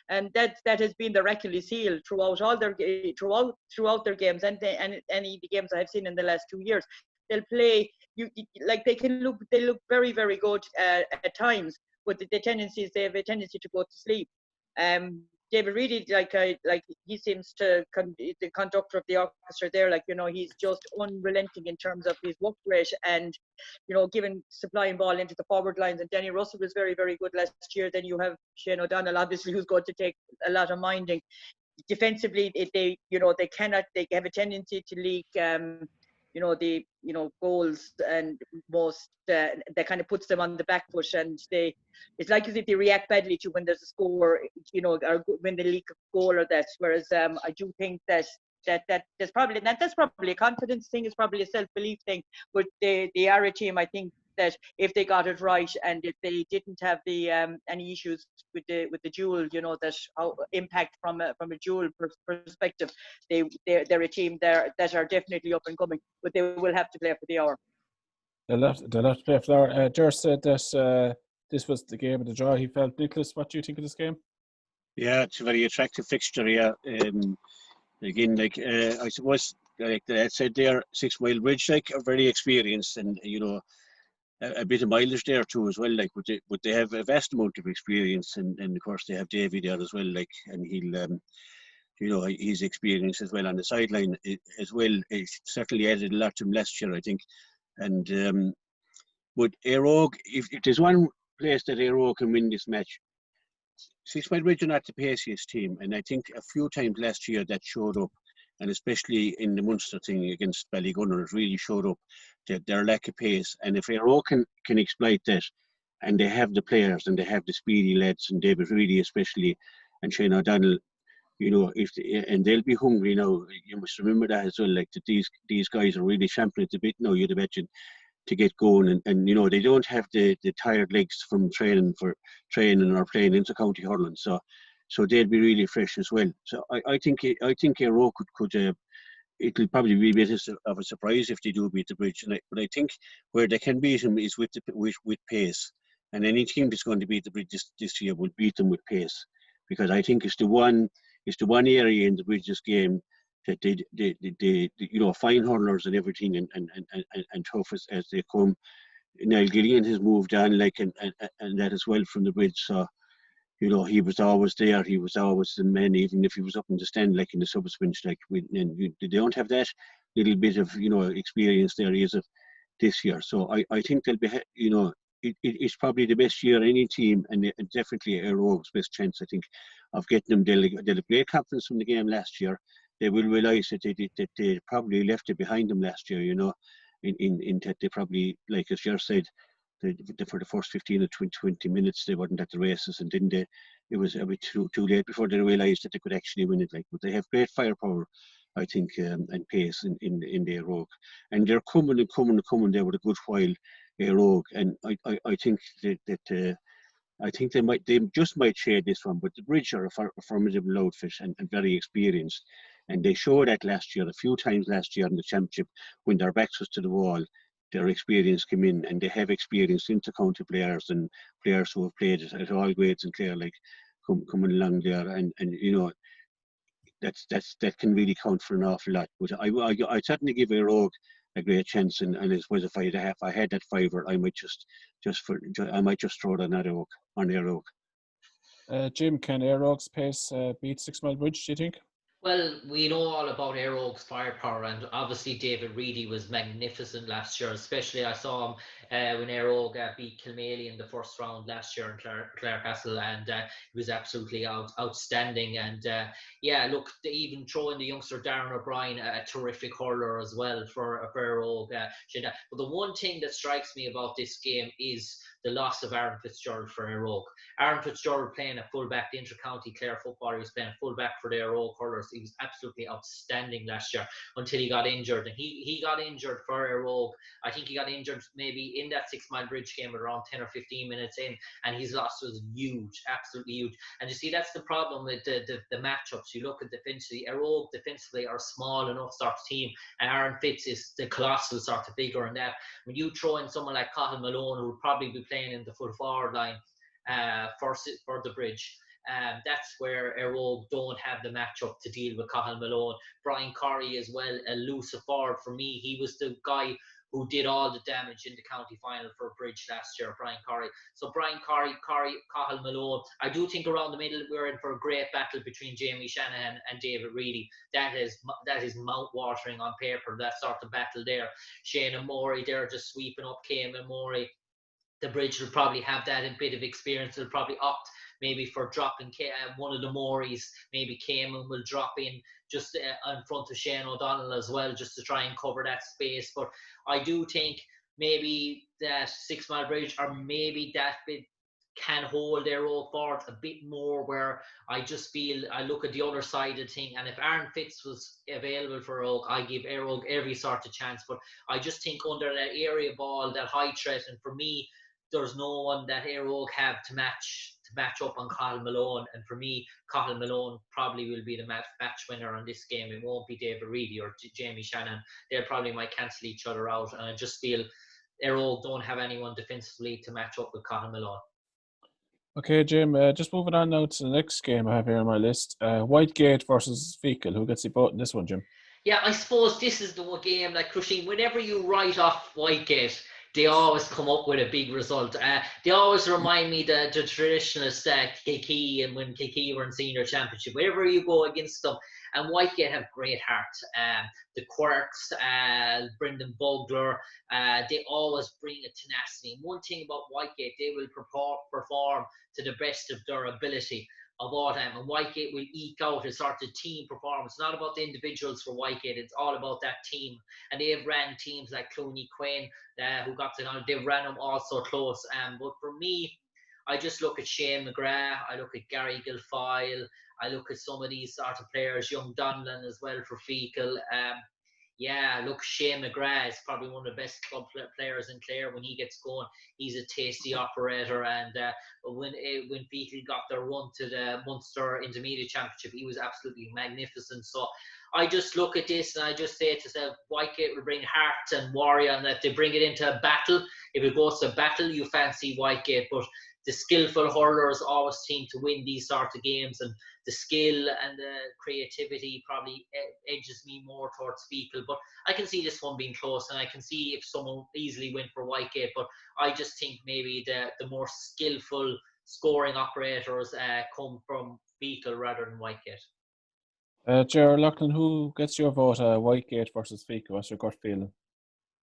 And that has been their Achilles heel throughout their games and any games I have seen in the last 2 years. They'll play they look very, very good at times, but they have a tendency to go to sleep. David Reedy, he seems to the conductor of the orchestra there. He's just unrelenting in terms of his work rate and supplying ball into the forward lines. And Danny Russell was very, very good last year. Then you have Shane O'Donnell, obviously, who's going to take a lot of minding. Defensively, they have a tendency to leak. Goals, and most that kind of puts them on the back foot, and it's like as if they react badly to when there's a score, or when they leak a goal or that. Whereas I do think that that's probably a confidence thing, it's probably a self-belief thing. But they are a team, I think, that if they got it right and if they didn't have the any issues with the duel, that how impact from a duel perspective, they're a team that are definitely up and coming, but they will have to play for the hour. They'll have to play for the hour. Ger said that this was the game of the draw. He felt. Nicholas, what do you think of this game? Yeah, it's a very attractive fixture. Yeah, again, I suppose, like I said, there 6 Mile Bridge are very experienced, and a bit of mileage there too as well. But they have a vast amount of experience, and of course they have Davy there as well. And he'll, his experience as well on the sideline as well. It certainly added a lot to him last year, I think. And but Éire Óg, if there's one place that Éire Óg can win this match, 6 Mile Bridge are not the paciest team, and I think a few times last year that showed up. And especially in the Munster thing against Ballygunner, it really showed up their lack of pace. And if Éire Óg can exploit that, and they have the players and they have the speedy lads, and David Reedy especially, and Shane O'Donnell, and they'll be hungry now. You must remember that as well. That these guys are really champing it a bit now, you'd imagine, to get going. And they don't have the tired legs from training or playing into county hurling. So they'd be really fresh as well. So I think Éire Óg could it'll probably be a bit of a surprise if they do beat the Bridge. But I think where they can beat them is with pace. And any team that's going to beat the Bridge this year will beat them with pace, because I think it's the one area in the Bridges game that they fine hurlers and everything and tough as they come. Noel Greene has moved on and that as well from the Bridge. So he was always there. He was always the man, even if he was up in the stand, in the subs bench. They don't have that little bit of experience there as of this year. So I think they'll be it's probably the best year any team, and definitely Éire Óg's best chance, I think, of getting them. They'll have great confidence from the game last year. They will realise that they probably left it behind them last year. In that they probably, like as Ger said, for the first 15 or 20 minutes they weren't at the races, and didn't they? It was a bit too late before they realised that they could actually win it. But they have great firepower, I think, and pace in the Éire Óg, and they're coming there with a good while, Éire Óg, and I think that I think they just might shade this one. But the Bridge are a formidable outfit and very experienced, and they showed that last year, a few times last year in the championship, when their backs was to the wall. Their experience came in, and they have experienced inter-county players and players who have played at all grades in Clare, coming along there, and that can really count for an awful lot. But I certainly give Éire Óg a great chance, and I suppose if I had that fiver, I might just throw it on Éire Óg. Jim, can Éire Óg's pace beat 6 Mile Bridge, do you think? Well, we know all about Éire Óg's firepower, and obviously David Reedy was magnificent last year. Especially, I saw him when Éire Óg beat Kilmaley in the first round last year in Clare Castle, and he was absolutely outstanding. And yeah, look, even throwing the youngster Darren O'Brien, a terrific hurler as well for Éire Óg. But the one thing that strikes me about this game is the loss of Aaron Fitzgerald for Éire Óg. Aaron Fitzgerald playing a fullback, the inter-county Clare football, he was playing a fullback for the Éire Óg hurlers. He was absolutely outstanding last year until he got injured. And he got injured for Éire Óg. I think he got injured maybe in that 6 Mile Bridge game at around 10 or 15 minutes in, and his loss was huge, absolutely huge. And you see, that's the problem with the matchups. You look at defensively, Éire Óg defensively are a small enough sort of team, and Aaron Fitz is the colossal sort of figure in that. When you throw in someone like Cathal Malone, who would probably be playing in the full forward line for the bridge, that's where Éire Óg don't have the matchup to deal with Cathal Malone. Brian Corrie as well, a loose forward for me. He was the guy who did all the damage in the county final for Bridge last year, Brian Corrie. So Brian Corrie, Cathal Malone. I do think around the middle we're in for a great battle between Jamie Shanahan and David Reedy. That is mouth-watering on paper, that sort of battle there. Shane and Morey, they're just sweeping up Cam and Morey. The Bridge will probably have that a bit of experience. They'll probably opt maybe for dropping one of the Moreys. Maybe Cayman will drop in just in front of Shane O'Donnell as well, just to try and cover that space. But I do think maybe that 6 Mile Bridge, or maybe that bit, can hold their own forward a bit more, where I just feel I look at the other side of the thing, and if Aaron Fitz was available for Óg, I give Éire Óg every sort of chance. But I just think under that area ball, that high threat, and for me, there's no one that Éire Óg have to match up on Cathal Malone. And for me, Cathal Malone probably will be the match winner on this game. It won't be David Reedy or Jamie Shannon. They probably might cancel each other out. And I just feel Éire Óg don't have anyone defensively to match up with Cathal Malone. Okay, Jim, just moving on now to the next game I have here on my list. Whitegate versus Feakle. Who gets the vote in this one, Jim? Yeah, I suppose this is the game, like Crusheen, whenever you write off Whitegate, they always come up with a big result. They always remind me the traditionalist Kilkee, and when Kilkee were in senior championship, wherever you go against them. And Whitegate have great heart. The Quirks, Brendan Bugler, they always bring a tenacity. And one thing about Whitegate, they will perform to the best of their ability of all time, and Whitegate will eke out a sort of team performance. It's not about the individuals for Whitegate, it's all about that team. And they've ran teams like Clooney Quinn, who got to know, they ran them all so close. But for me, I just look at Shane McGrath, I look at Gary Guilfoyle, I look at some of these sort of players, young Donlan as well for Feakle. Yeah, look, Shane McGrath is probably one of the best club players in Clare. When he gets going, he's a tasty operator. And when Feakle got their run to the Munster Intermediate Championship, he was absolutely magnificent. So I just look at this and I just say to myself, Whitegate will bring heart and warrior, and that they bring it into a battle. If it goes to a battle, you fancy Whitegate, but the skillful hurlers always seem to win these sort of games, and the skill and the creativity probably edges me more towards Feakle. But I can see this one being close, and I can see if someone easily win for Whitegate. But I just think maybe the more skillful scoring operators come from Feakle rather than Whitegate. Gerard Loughlin, who gets your vote? Whitegate versus Feakle. What's your gut feeling?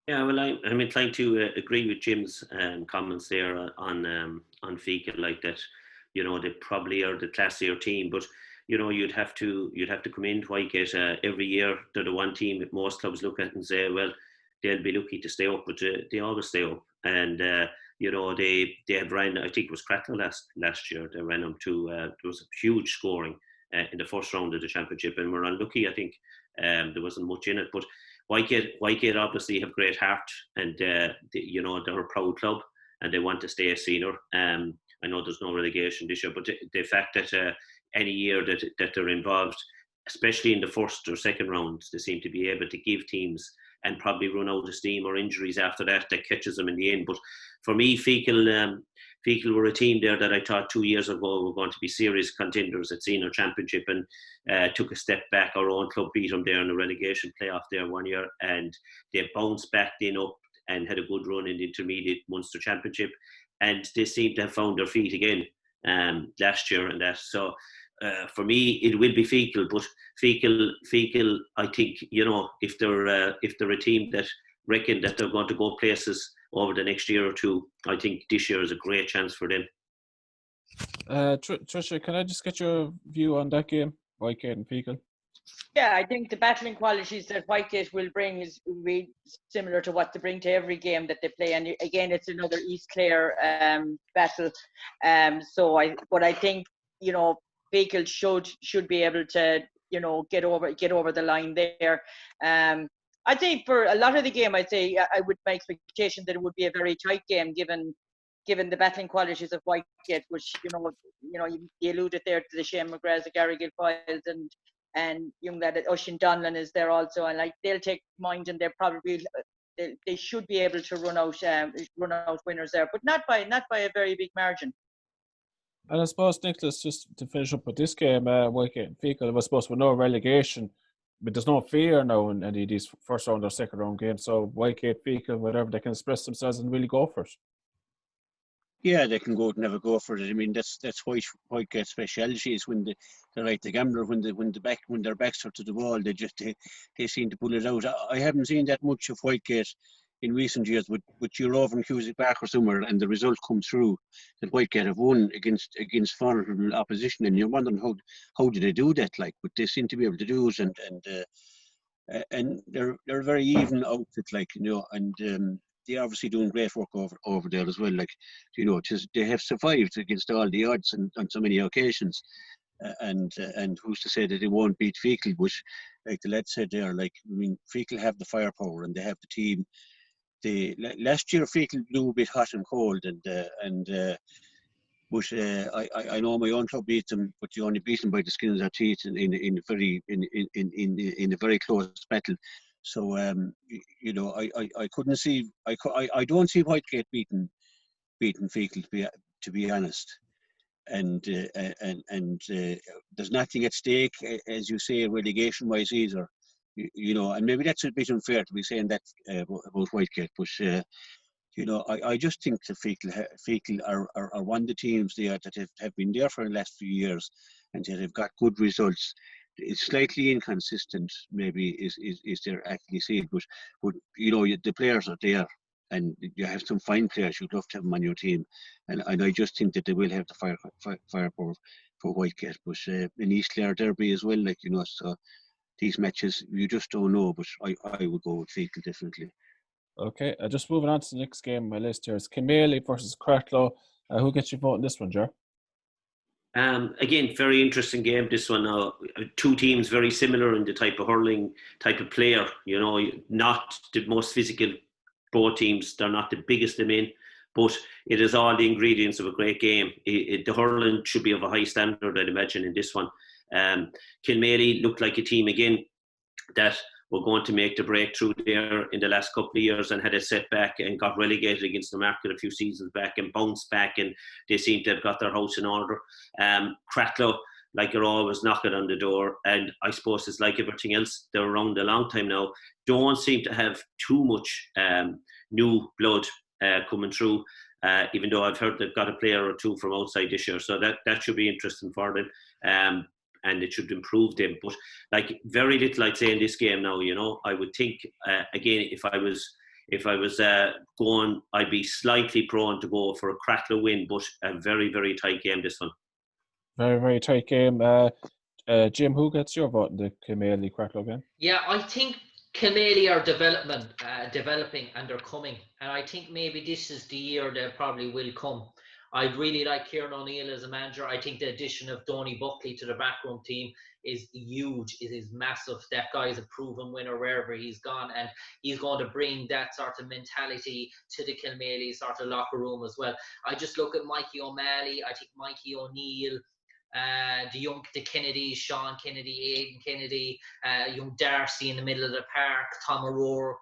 Yeah, well, I'm inclined to agree with Jim's comments there on Feakle, like that. You know, they probably are the classier team, but you know, you'd have to come into Whitegate every year. They're the one team that most clubs look at and say, well, they'll be lucky to stay up, but they always stay up. And you know, they had ran, I think it was Cracknell last year. They ran them to there was a huge scoring in the first round of the championship, and we're unlucky. I think there wasn't much in it, but Whitegate obviously have great heart, and you know, they're a proud club and they want to stay a senior. I know there's no relegation this year, but the fact that any year that they're involved, especially in the first or second round, they seem to be able to give teams and probably run out of steam or injuries after that catches them in the end. But for me, Feakle were a team there that I thought 2 years ago were going to be serious contenders at senior championship, and took a step back. Our own club beat them there in the relegation playoff there one year, and they bounced back then up and had a good run in the intermediate Munster championship, and they seem to have found their feet again last year. And that, so for me, it will be Fecal, but Fecal, I think, if they're a team that reckon that they're going to go places over the next year or two, I think this year is a great chance for them. Tricia, can I just get your view on that game, Whitegate and Fecal? Yeah, I think the battling qualities that Whitegate will bring will be similar to what they bring to every game that they play. And again, it's another East Clare battle. But I think, Fecal should be able to, get over the line there. I think for a lot of the game, I'd say I would my expectation that it would be a very tight game given the battling qualities of Whitegate, which you alluded there to the Shane McGraths, the Gary Guilfoyles, and young lad Oisin Donlan is there also, and like they'll take mind, and they're probably they should be able to run out winners there, but not by a very big margin. And I suppose, Nicholas, just to finish up with this game, Whitegate and Fecal, I suppose with no relegation, but there's no fear now in any of these first round or second round games. So Whitegate, Fecal, whatever, they can express themselves and really go for it. Yeah, they can go out and never go for it. I mean, that's Whitegate's speciality is when they're like the gambler, when their backs are to the wall, they seem to pull it out. I haven't seen that much of Whitegate in recent years, but you're over in Cusack Park or somewhere, and the result comes through that Whitegate have won against formidable opposition, and you're wondering how did they do that? Like, but they seem to be able to do it, and they're a very even outfit, like, and. They're obviously doing great work over there as well. Like, they have survived against all the odds on so many occasions, and who's to say that they won't beat Fecal? Which, like the lad said there, like, I mean, Fecal have the firepower and they have the team. Last year Fecal blew a bit hot and cold, but I know my own club beat them, but you only beat them by the skin of their teeth in a very close battle. So I couldn't see. I don't see Whitegate beating Fecal, to be honest. And there's nothing at stake, as you say, relegation wise either. And maybe that's a bit unfair to be saying that about Whitegate, but I just think the Fecal are one of the teams there that have been there for the last few years, and that have got good results. It's slightly inconsistent, maybe is their accuracy, but the players are there, and you have some fine players. You'd love to have them on your team, and I just think that they will have the firepower for Whitegate. But in East Clare derby as well, like, so these matches you just don't know. But I would go with Fecal definitely. Okay, just moving on to the next game on my list here is Camogie versus Cracklow. Who gets your vote in this one, Ger? Again, very interesting game, this one. Two teams very similar in the type of hurling, type of player. Not the most physical. Both teams, they're not the biggest them in, but it is all the ingredients of a great game. The hurling should be of a high standard, I'd imagine, in this one. Camogie looked like a team again that were going to make the breakthrough there in the last couple of years and had a setback and got relegated against the market a few seasons back and bounced back, and they seem to have got their house in order. Cracklow, like you're always knocking on the door, and I suppose it's like everything else, they're around a long time now, don't seem to have too much new blood coming through, even though I've heard they've got a player or two from outside this year, so that should be interesting for them. And it should improve them. But like very little I'd say in this game now, I would think, again, if I was going, I'd be slightly prone to go for a Cracklow win, but a very, very tight game, this one. Very, very tight game. Jim, who gets your vote in the Camogie Cracklow game? Yeah, I think Camogie are developing and they're coming. And I think maybe this is the year they probably will come. I'd really like Kieran O'Neill as a manager. I think the addition of Donny Buckley to the backroom team is huge. It is massive. That guy is a proven winner wherever he's gone, and he's going to bring that sort of mentality to the Camogie sort of locker room as well. I just look at Mikey O'Malley. I think Mikey O'Neill, the Kennedy, Sean Kennedy, Aidan Kennedy, young Darcy in the middle of the park, Tom O'Rourke,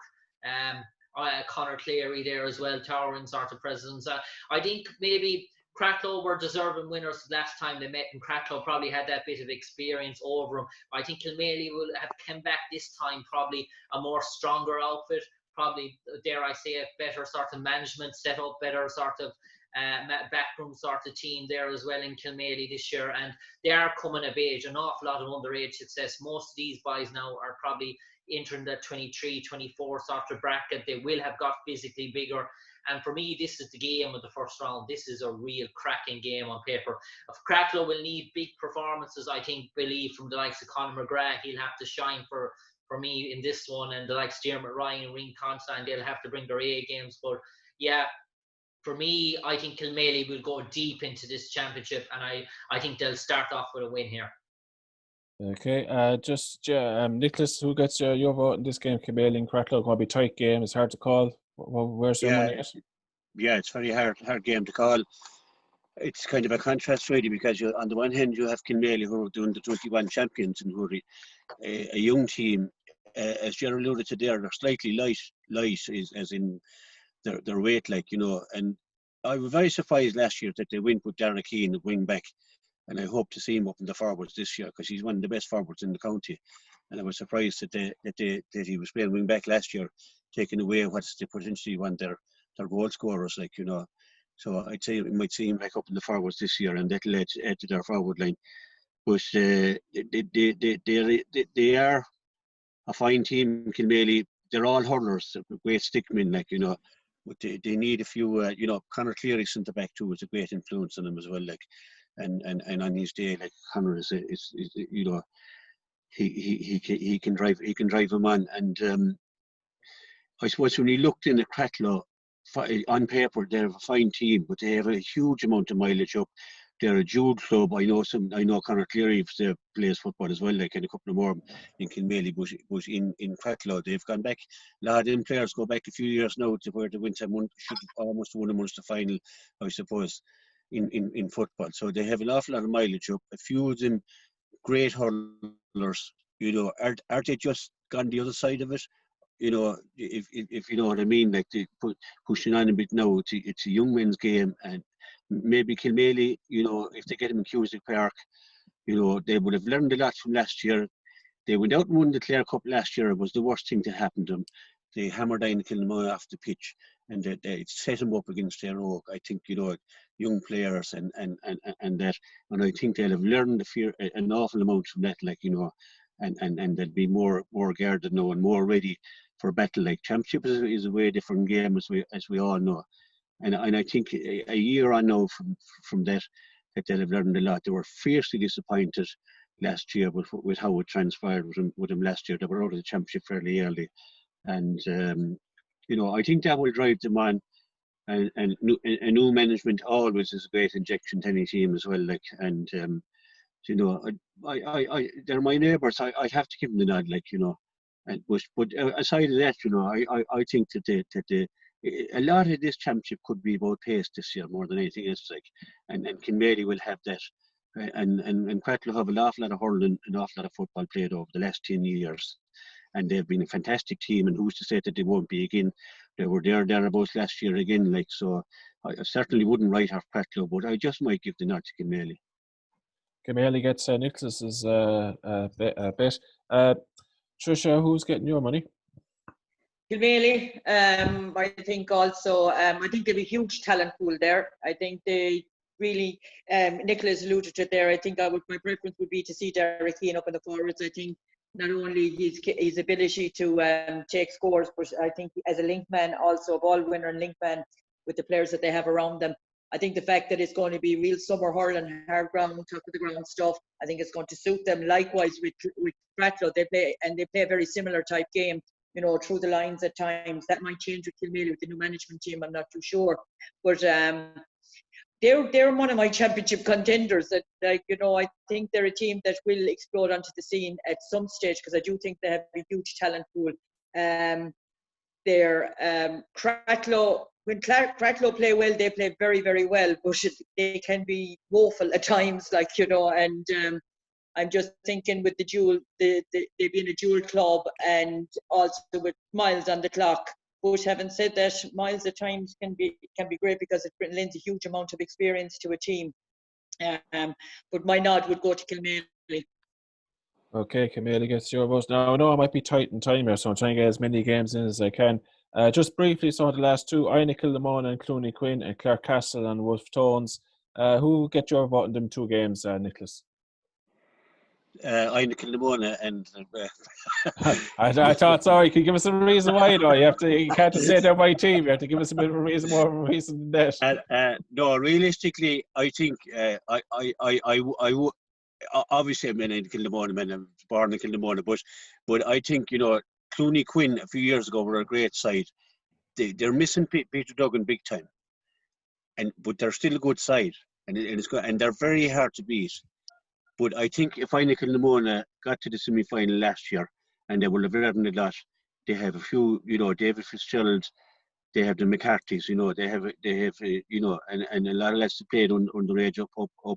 Conor Cleary there as well, towering sort of presence. I think maybe Cracklow were deserving winners last time they met, and Cracklow probably had that bit of experience over them. I think Camogie will have come back this time, probably a more stronger outfit, probably, dare I say it, better sort of management set up, better sort of backroom sort of team there as well in Kilmaley this year, and they are coming of age. An awful lot of underage success. Most of these boys now are probably entering that 23, 24 sort of bracket. They will have got physically bigger. And for me, this is the game of the first round. This is a real cracking game on paper. If Cracklow will need big performances, I believe from the likes of Conor McGrath, he'll have to shine for me in this one. And the likes of Dermot Ryan, Rynne, Conlan, they'll have to bring their A games. But yeah, for me, I think Kilmaley will go deep into this championship, and I think they'll start off with a win here. Okay, Nicholas, who gets your vote in this game? Kilmaley and Cracklow, going to be a tight game. It's hard to call. Where's your money at? Yeah, it's very hard game to call. It's kind of a contrast really, because on the one hand you have Kilmaley, who are doing the 21 champions and who are a young team. As Gerald alluded to there, they're slightly light as in their weight, like, you know. And I was very surprised last year that they went with Darragh Keane at wing back, and I hope to see him up in the forwards this year, because he's one of the best forwards in the county. And I was surprised that he was playing wing back last year, taking away what they potentially want their goal scorers, like, you know. So I'd say we might see him back up in the forwards this year, and that'll add to their forward line. But they are a fine team, Kilmaley. They're all hurlers, great stickmen, like, you know. But they need a few, you know. Conor Cleary centre back too is a great influence on them as well, like, and on his day, like, Conor is you know, he can drive them on. And I suppose when you looked in at Cracklow, on paper they're a fine team, but they have a huge amount of mileage up. They're a dual club. I know Conor Cleary plays football as well, like, and a couple of more in Kilmaley, but in Cracklow they've gone back. A lot of them players go back a few years now to where they went and should almost won a Munster final, I suppose, in football. So they have an awful lot of mileage up. A few of them great hurlers, you know. Are they just gone the other side of it? You know, if you know what I mean, like, they pushing on a bit now. It's a young men's game, and maybe Kilmaley, you know, if they get him in Cusack Park, you know, they would have learned a lot from last year. They went out and won the Clare Cup last year. It was the worst thing to happen to them. They hammered in Kilmaley off the pitch, and they set them up against their oak. I think, you know, young players and that, and I think they'll have learned an awful amount from that, like, you know, and they'll be more guarded now and more ready for battle. Like, championship is a way different game, as we all know. And I think a year on now from that they'll have learned a lot. They were fiercely disappointed last year with how it transpired with them last year. They were out of the championship fairly early, and you know, I think that will drive them on. And a new management always is a great injection to any team as well. Like, and you know, I they're my neighbours. I have to give them the nod, like, you know. And but aside of that, you know, I think that a lot of this championship could be about pace this year more than anything else, like, and Kilmaley will have that, and Cracklow have an awful lot of hurling, an awful lot of football played over the last 10 years, and they've been a fantastic team, and who's to say that they won't be again? They were thereabouts last year again, like, so I certainly wouldn't write off Cracklow, but I just might give the nod to Kilmaley. Kilmaley gets Nicholas's bet. Trish, who's getting your money? Kilmaley, I think also, I think there'll be a huge talent pool there. I think they really, Nicholas alluded to it there. I think my preference would be to see Darragh Keane up in the forwards. I think not only his ability to take scores, but I think as a link man, also a ball winner and link man with the players that they have around them. I think the fact that it's going to be real summer hurling, hard ground, top of the ground stuff, I think it's going to suit them. Likewise with Cracklow, they play a very similar type game, you know, through the lines at times. That might change with Kilmaley with the new management team, I'm not too sure. But they're one of my championship contenders. That, like, you know, I think they're a team that will explode onto the scene at some stage, because I do think they have a huge talent pool. Cracklow, when Cracklow play well, they play very, very well, but they can be woeful at times, like, you know. And I'm just thinking with they being a dual club, and also with Miles on the clock. But having said that, Miles at times can be great, because it lends a huge amount of experience to a team. But my nod would go to Kilmaley. Okay, Kilmaley gets your votes. Now, I know I might be tight in time here, so I'm trying to get as many games in as I can. Just briefly, so the last two, Ina Kilnamona and Clooney Quinn, and Clare Castle and Wolf Tones. Who get your vote in them two games, Nicholas? Ina Kilnamona and I thought, sorry, can you give us a reason why? You can't just say they're my team. You have to give us a bit of a reason, more of a reason than that. No, realistically, I think I obviously I'm in Kilnamona, I'm born in Kilnamona, but I think Clooney Quinn a few years ago were a great side. They're missing Peter Duggan big time, but they're still a good side, and it's good, and they're very hard to beat. But I think if Ina Kilnamona got to the semi-final last year, and they will have earned a lot, they have a few, David Fitzgerald, they have the McCarthy's, they have, and a lot of lads to play on the range up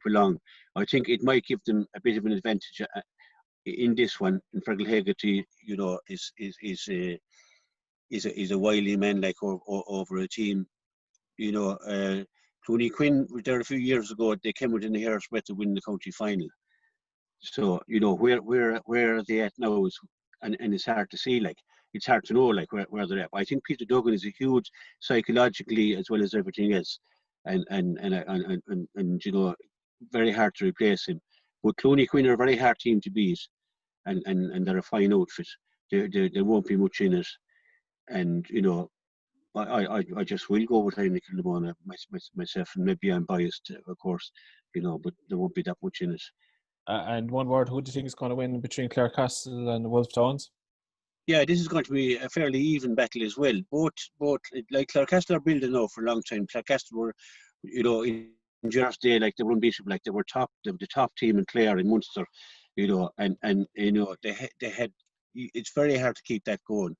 along. I think it might give them a bit of an advantage in this one. And Fergal Hegarty, is a wily man like over a team. Clooney Quinn was there a few years ago. They came within the hair's breadth to win the county final. So where are they at now? And it's hard to see. It's hard to know where they're at. I think Peter Duggan is a huge psychologically as well as everything else, and very hard to replace him. But Clooney Quinn are a very hard team to beat, and they're a fine outfit. There won't be much in it, and I just will go with Ina Kilnamona myself, and maybe I'm biased, of course, but there won't be that much in it. And one word, who do you think is going to win between Clare Castle and Wolf Tones? Yeah, this is going to be a fairly even battle as well. Both like Clare Castle are building now for a long time. Clare Castle were, in Jersey, they were unbeatable, they were the top team in Clare in Munster, and they had. It's very hard to keep that going.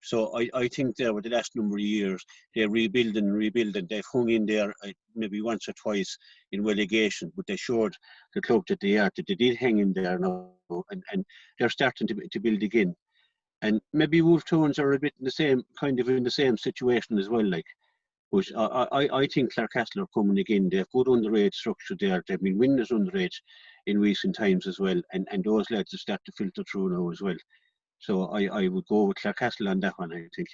So I think there, over the last number of years, they're rebuilding. They've hung in there maybe once or twice in relegation, but they showed the club that they did hang in there now, and they're starting to build again. And maybe Wolf Tones are a bit in the same situation as well. But I think Clare Castle are coming again. They have good underage structure there. They've been winners underage in recent times as well, and those lads have started to filter through now as well. So I would go with Clare Castle on that one, I think.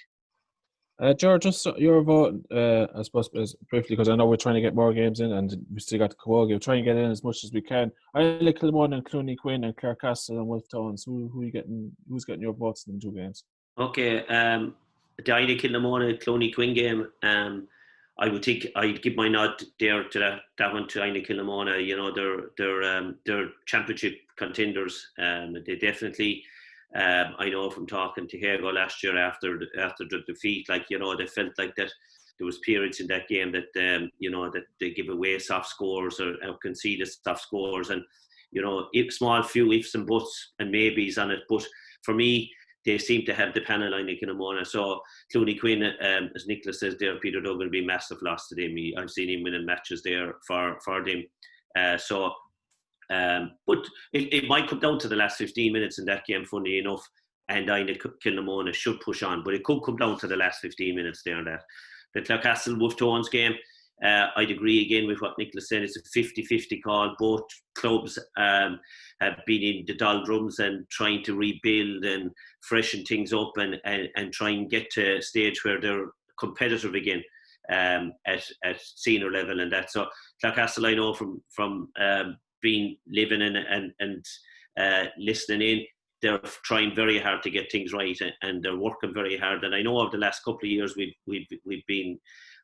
George, just your vote, I suppose, briefly, because I know we're trying to get more games in, and we still got the Camogie. We're trying to get in as much as we can. I like Kilmore and Clooney Quinn and Clare Castle and Wolf Tones. Who's getting your votes in the two games? Okay, the Ina Kilnamona Clooney Quinn game. I would think I'd give my nod there to that one to Ina Kilnamona. They're championship contenders. They definitely. I know from talking to Hego last year after the defeat, they felt like that there was periods in that game that that they give away soft scores or conceded soft scores, and small few ifs and buts and maybes on it. But for me, they seem to have the panel Ina Kilnamona. So Clooney Quinn, as Nicholas says there, Peter Duggan will be a massive loss to them. I've seen him winning matches there for them. But it might come down to the last 15 minutes in that game, funny enough, and Ina Kilnamona should push on, but it could come down to the last 15 minutes there and that. The Clare Castle Wolf Tones game, I'd agree again with what Nicholas said. It's a 50-50 call. Both clubs have been in the doldrums and trying to rebuild and freshen things up and try and get to a stage where they're competitive again at senior level and that. So Clare Castle, I know from been living in and listening in, they're trying very hard to get things right, and they're working very hard. And I know over the last couple of years we've been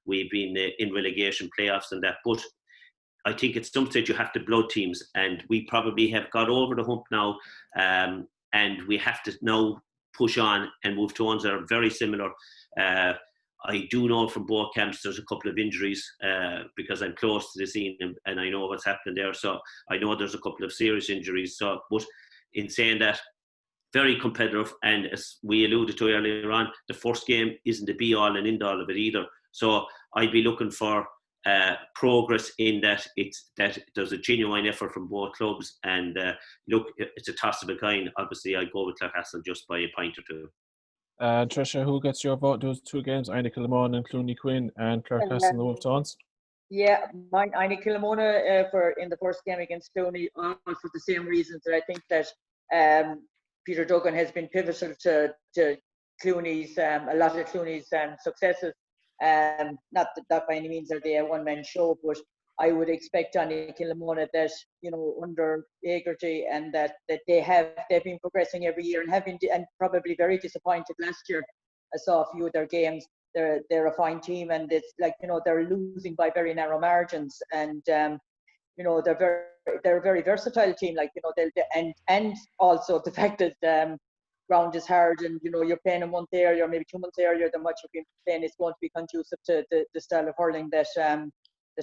in relegation playoffs and that, but I think at some stage you have to blood teams, and we probably have got over the hump now, and we have to now push on and move towards are very similar. I do know from both camps there's a couple of injuries because I'm close to the scene and I know what's happening there. So I know there's a couple of serious injuries. So, but in saying that, very competitive, and as we alluded to earlier on, the first game isn't the be-all and end-all of it either. So I'd be looking for progress in that there's a genuine effort from both clubs. And look, it's a toss of a kind. Obviously, I'd go with Clare Castle just by a point or two. Tricia, who gets your vote? Those two games, Ina Kilnamona and Clooney Quinn, and Clare Castle and the Wolf Tones. Yeah, mine Ina Kilnamona for in the first game against Clooney, all for the same reasons that I think that Peter Duggan has been pivotal to Clooney's, a lot of Clooney's successes. Not that by any means are they a one-man show, but I would expect on Kilmona that, you know, under Egerty and that they've been progressing every year and have been, and probably very disappointed last year. I saw a few of their games. They're a fine team, and it's like, you know, they're losing by very narrow margins, and you know, they're a very versatile team. Like, you know, and also the fact that ground is hard, and you know, you're playing in 1 area or maybe 2 months earlier than what you've been playing is going to be conducive to the style of hurling that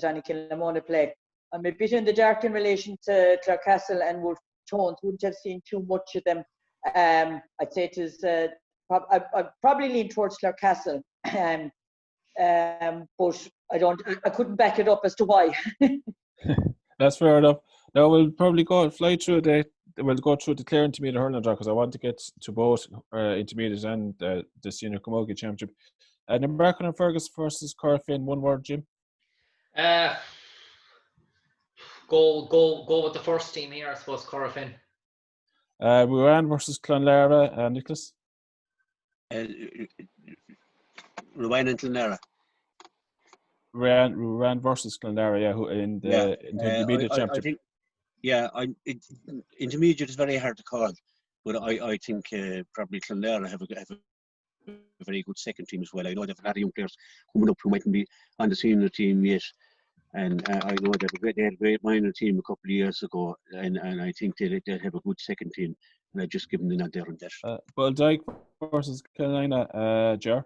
Annie Kilmona play. I'm a bit in the dark in relation to Clarecastle and Wolf Tones. Wouldn't have seen too much of them. I'd say it is. I'd probably lean towards Clarecastle, but I couldn't back it up as to why. That's fair enough. Now we'll probably fly through we'll go through the Clare Intermediate Hurling draw, because I want to get to both intermediate and the Senior Camogie Championship. Numbercon and Fergus versus Corofin. One word, Jim. Go with the first team here, I suppose. Corofin. Rynne versus Clonlara. Nicholas. Rynne and Clonlara. Rynne versus Clonlara, who in the intermediate championship. Intermediate is very hard to call, but I think probably Clonlara have a very good second team as well. I know they have a lot of young players coming up who mightn't be on the senior team yet, and I know they had a great minor team a couple of years ago, and I think they'll have a good second team, and I just give them the nod there on that. Baldyke versus Carolina, Ger.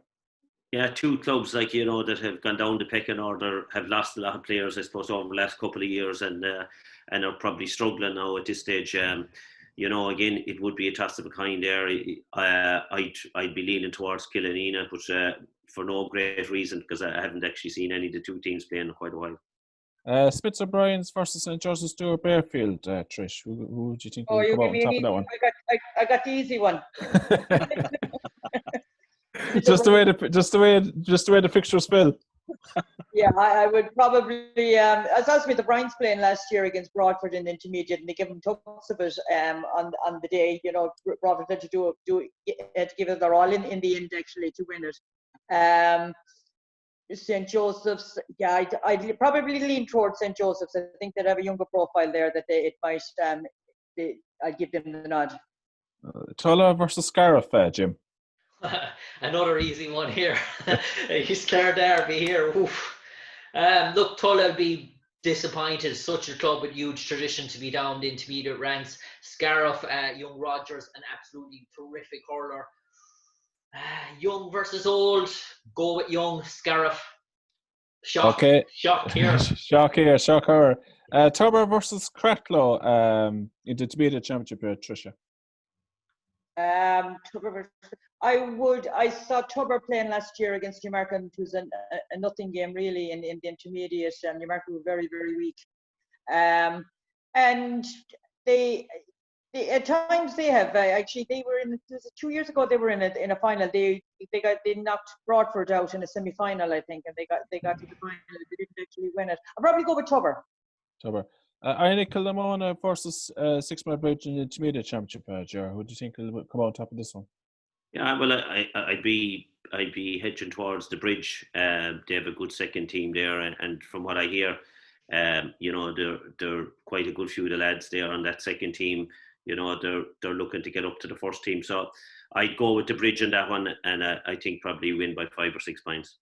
Yeah, 2 clubs, like, you know, that have gone down the pecking order, have lost a lot of players, I suppose, over the last couple of years, and are probably struggling now at this stage. You know, again, it would be a toss of a kind there. I'd be leaning towards Killanena, but for no great reason, because I haven't actually seen any of the 2 teams playing in quite a while. Spitzer Bryans versus St. Joseph Stuart Bearfield. Trish, who do you think will come out on top of that one? I got the easy one. just the way the fixtures fell. Yeah, I would probably. As I was with the Bryans playing last year against Broadford in the intermediate, and they gave them tons of it on the day. You know, Broadford had to had to give it their all in the end actually to win it. St. Joseph's, yeah, I'd probably lean towards St. Joseph's. I think they'd have a younger profile there that it might. I'd give them the nod. Tulla versus Scariff, Jim. Another easy one here. He's Clare Derby here. Oof. Look, Tulla will be disappointed. Such a club with huge tradition to be down the intermediate ranks. Scariff, young Rogers, an absolutely terrific hurler. Young versus old. Go with young. Scariff. Shock. Okay. Shock here. Shock here. Tubber versus Cracklow in the intermediate championship, Tricia. I saw Tubber playing last year against Newmarket. It was a nothing game really in the intermediate. Newmarket were very, very weak. And they at times they have actually they were in 2 years ago they were in a final. They knocked Broadford out in a semi-final, I think, and they got to the final. They didn't actually win it. I'll probably go with Tubber. Ione Kilmona versus 6 Mile Bridge in the intermediate championship, Ger. Who do you think will come on top of this one? Yeah, well, I'd be hedging towards the Bridge. They have a good second team there, and from what I hear, you know, they're quite a good few of the lads there on that second team. You know, they're looking to get up to the first team, so I'd go with the Bridge in that one, and I think probably win by 5 or 6 points.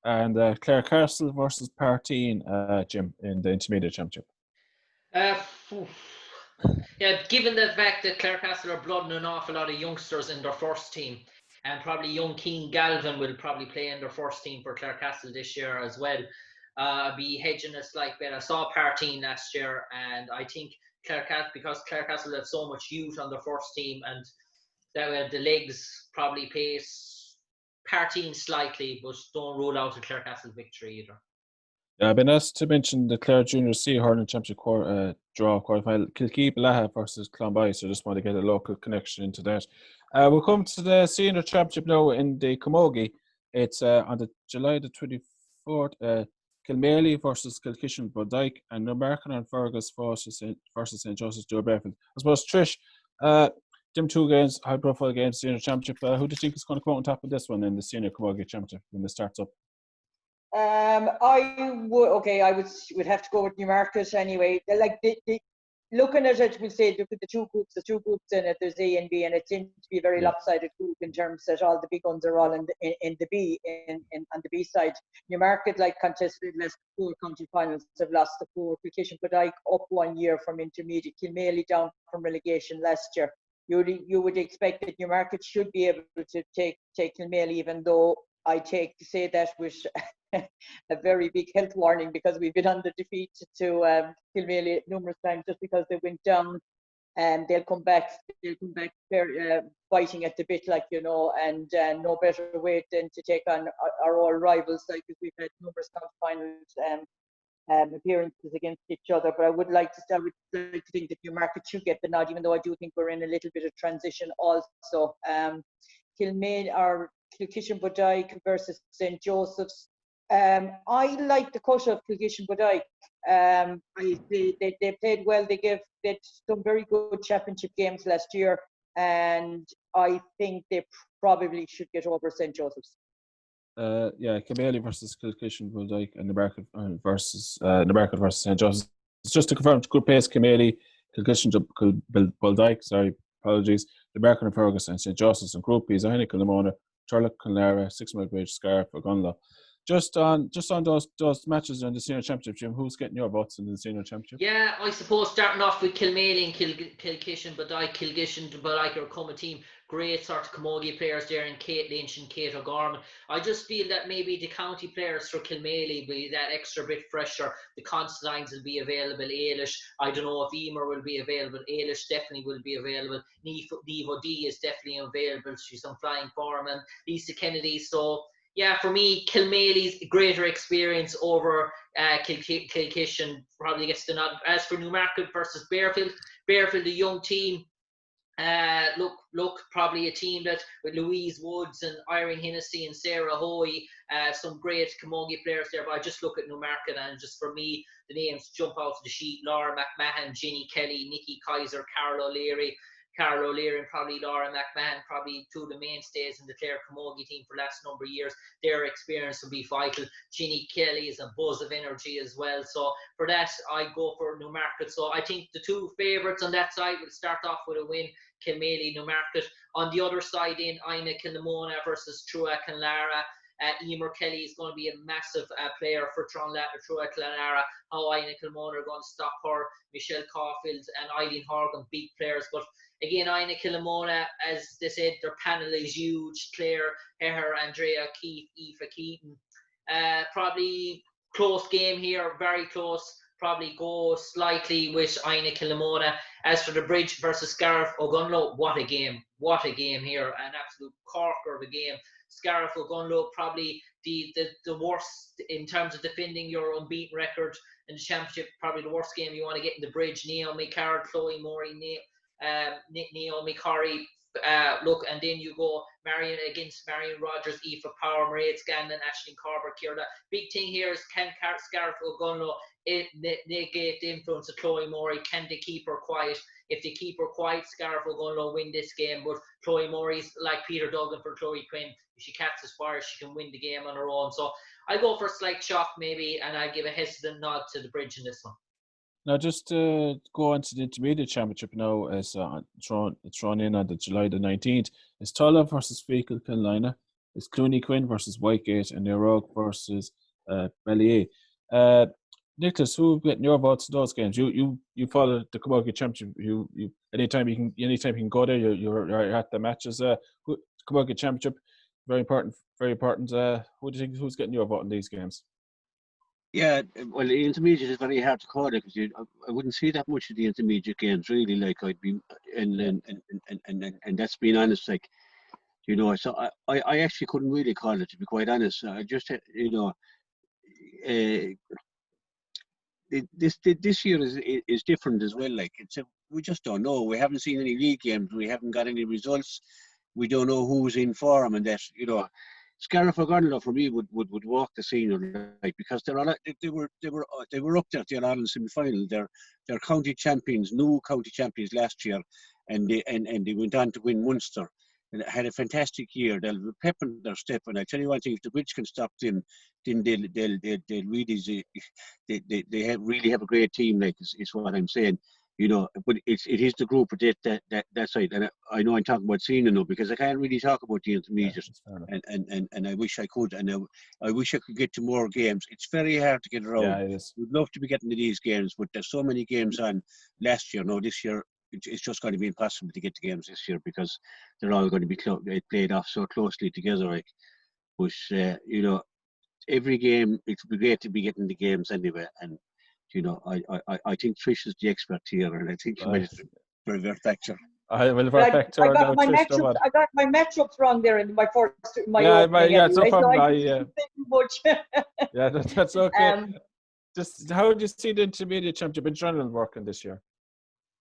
And Clarecastle versus Partine, Jim, in the intermediate championship. Yeah, given the fact that Clarecastle are blooding an awful lot of youngsters in their first team, and probably young Keane Galvin will probably play in their first team for Clarecastle this year as well. Be hedging a slight bet. I saw Partine last year, and I think because Clarecastle have so much youth on their first team, and that the legs probably pace Partine slightly, but don't rule out a Clarecastle victory either. I've been asked to mention the Clare Junior C Hurling Championship draw quarterfinal, Kilkee Blaha versus Clonby, so I just want to get a local connection into that. We'll come to the Senior Championship now in the Camogie. It's on the July the 24th, Kilmaley versus Kilkishen Baldyke, and Numbercon and Fergus versus St. Joseph's Stuart Bearfield. I suppose, Trish, Jim, 2 games, high-profile games, senior championship. Who do you think is going to come out on top of this one in the senior Camogie championship when it starts up? I would have to go with Newmarket anyway. Like looking at it, we'll say look at the two groups in it. There's A and B, and it seems to be a very lopsided group in terms that all the big guns are all in the B on the B side. Newmarket contested less 4 county finals, have lost the 4. Kilkishen Bodyke up 1 year from intermediate. Kilmaley down from relegation last year. You would expect that Newmarket should be able to take Kilmaley, even though I take to say that with a very big health warning, because we've been under defeat to Kilmaley numerous times just because they went down, and they'll come back fighting at the bit, and no better way than to take on our old rivals, because we've had numerous finals appearances against each other. But I would like to think that Newmarket should get the nod, even though I do think we're in a little bit of transition also. Kilmaley or Kilkishen Bodyke versus St. Joseph's. I like the cut of Kilkishen Bodyke. They played well. They did some very good championship games last year, and I think they probably should get over St. Joseph's. Kilmaley versus Kilkishen Bodyke and Newmarket versus St. Joseph's. It's just to confirm, good pace, Kilmaley, Kilkishen Bodyke, apologies, Newmarket and Fergus and St. Joseph's and Group B is Heineken Lamona, Turlock, Conlara, 6 Mile Bridge, Scarf, Ogunlow. Just on those matches in the senior championship, Jim, who's getting your votes in the senior championship? Yeah, I suppose starting off with Kilmaley and Kilkishen Bodyke. Kilkishen Bodyke are come a team, great sort of Camogie players there in Kate Lynch and Kate O'Gorman. I just feel that maybe the county players for Kilmaley will be that extra bit fresher. The Constantines will be available. Ailish, I don't know if Emer will be available. Ailish definitely will be available. Nevo D is definitely available. She's on flying form, and Lisa Kennedy. So yeah, for me, Kilmaley's greater experience over Kilkishen probably gets the nod. As for Newmarket versus Bearfield, a young team. Look, probably a team that with Louise Woods and Irene Hennessy and Sarah Hoy, some great Camogie players there. But I just look at Newmarket, and just for me, the names jump out of the sheet: Laura McMahon, Ginny Kelly, Nikki Kaiser, Carol O'Leary, and probably Laura McMahon, probably 2 of the mainstays in the Clare Camogie team for the last number of years. Their experience will be vital. Ginny Kelly is a buzz of energy as well. So for that, I go for Newmarket. So I think the 2 favourites on that side will start off with a win, Kilmaley, Newmarket. On the other side, in Ina Kilmona versus Trua Conlara. Emer Kelly is going to be a massive player for Trua Conlara. How Ina Kilmona are going to stop her. Michelle Caulfield and Eileen Horgan, big players. But again, Ina Kilmona, as they said, their panel is huge. Claire Heher, Andrea Keefe, Aoife Keaton. Probably close game here, very close. Probably go slightly with Ina Kilmona. As for the Bridge versus Scariff Ogunlow, what a game here, an absolute corker of a game. Scariff Ogunlow, probably the worst in terms of defending your unbeaten record in the championship, probably the worst game you want to get in the Bridge. Naomi Carroll, Chloe Morey, Naomi Corrie, and then you go Marion against Marion Rogers, Aoife Power, Mairead Scanlon, Aisling Carver, Kira. Big thing here is, can Scariff Ogunlow negate the influence of Chloe Morey? Can they keep her quiet? If they keep her quiet, Scariff Ogunlow win this game. But Chloe Morey's like Peter Duggan for Chloe Quinn. If she catches fire, she can win the game on her own. So I go for a slight shock maybe, and I give a hesitant nod to the Bridge in this one. Now, just to go on to the intermediate championship now, it's thrown in on the July the 19th. It's Tulla versus Fecal Carolina. It's Clooney Quinn versus Whitegate, and Nerogue versus Ballier. Nicholas, who getting your votes in those games? You follow the Camogie Championship. You anytime you can go there, you're at the matches. Camogie Championship, very important. Who do you think who's getting your vote in these games? Yeah, well, the intermediate is very hard to call it, because I wouldn't see that much of the intermediate games really. Like I'd be, and that's being honest. Like, you know, so I actually couldn't really call it, to be quite honest. I just, you know, this year is different as well. Like, we just don't know. We haven't seen any league games. We haven't got any results. We don't know who's in form, and that, you know. Scariff Ogunlow for me would walk the senior, like, because they were up there at the All-Ireland semi-final. They're county champions, new county champions last year, and they went on to win Munster. And had a fantastic year. They'll be pep in their step. And I tell you one thing: if the bridge can stop them, then they'll really really have a great team. Like is what I'm saying. You know, but it is the group of that side. And I know I'm talking about senior now because I can't really talk about the intermediate. And I wish I could. And I wish I could get to more games. It's very hard to get around. Yeah, it is. We'd love to be getting to these games, but there's so many games on last year. No, this year. It's just going to be impossible to get to games this year because they're all going to be played off so closely together. Like, but you know, every game it would be great to be getting the games anyway. And you know, I think Trish is the expert here, and I think she might revert back to her. I will revert back to her now. I got my matchups wrong there in my first. It's no problem. Yeah, that's okay. Just how do you see the intermediate championship in general working this year?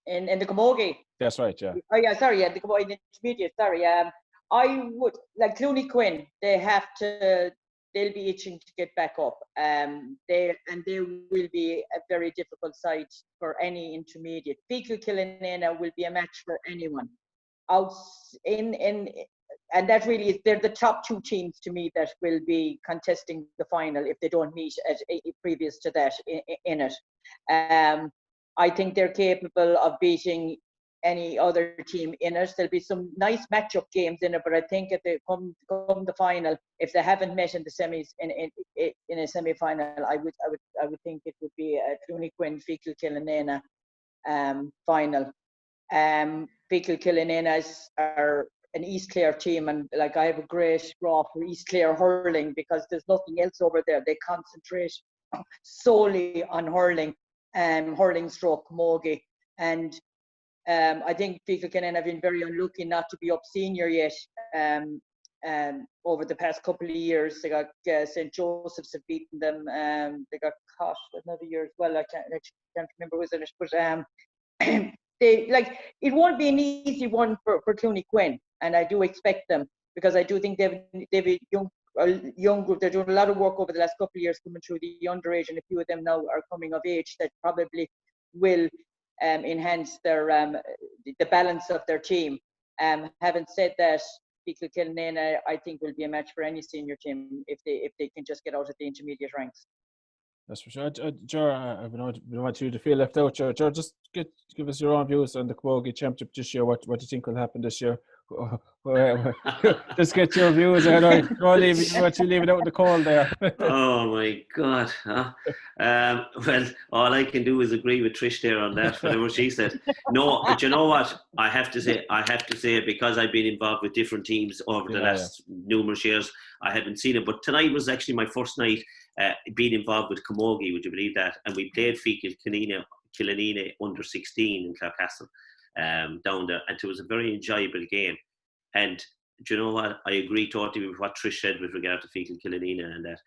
In the Camogie. That's right, yeah. Oh yeah, sorry, yeah, the Camogie intermediate. Sorry, I would like Clooney Quinn. They'll be itching to get back up. They will be a very difficult side for any intermediate. Fecal Killanena will be a match for anyone. And that really is, they're the top two teams to me that will be contesting the final if they don't meet previous to that in it. I think they're capable of beating any other team in it. There'll be some nice matchup games in it, but I think if they come the final, if they haven't met in the semis in a semi-final, I would think it would be a Clooney Quinn Fecal Killanena final. Fecal Killanena are an East Clare team, and like I have a great raw for East Clare hurling because there's nothing else over there. They concentrate solely on hurling. Hurling stroke Camogie, and I think Fecal Killanena have been very unlucky not to be up senior yet. Over the past couple of years, they got St. Joseph's have beaten them. They got caught another year as well. I can't remember who was in it, but it won't be an easy one for Clooney Quinn, and I do expect them because I do think they've a young group. They're doing a lot of work over the last couple of years coming through the underage, and a few of them now are coming of age that probably will enhance their the balance of their team. Having said that, Fecal Killanena I think will be a match for any senior team if they can just get out of the intermediate ranks. That's for sure. Ger, I don't want you to feel left out. Ger, just give us your own views on the Camogie Championship this year. What do you think will happen this year? Just get your views. I don't want you leaving out in the cold there. Oh my God! Well, all I can do is agree with Trish there on that. Whatever she said. No, but you know what? I have to say it because I've been involved with different teams over the last numerous years. I haven't seen it, but tonight was actually my first night being involved with Camogie. Would you believe that? And we played Fecal Killanena under 16 in Clarecastle. Down there, and it was a very enjoyable game. And do you know what? I agree totally with what Trish said with regard to Fecal Killanena, and that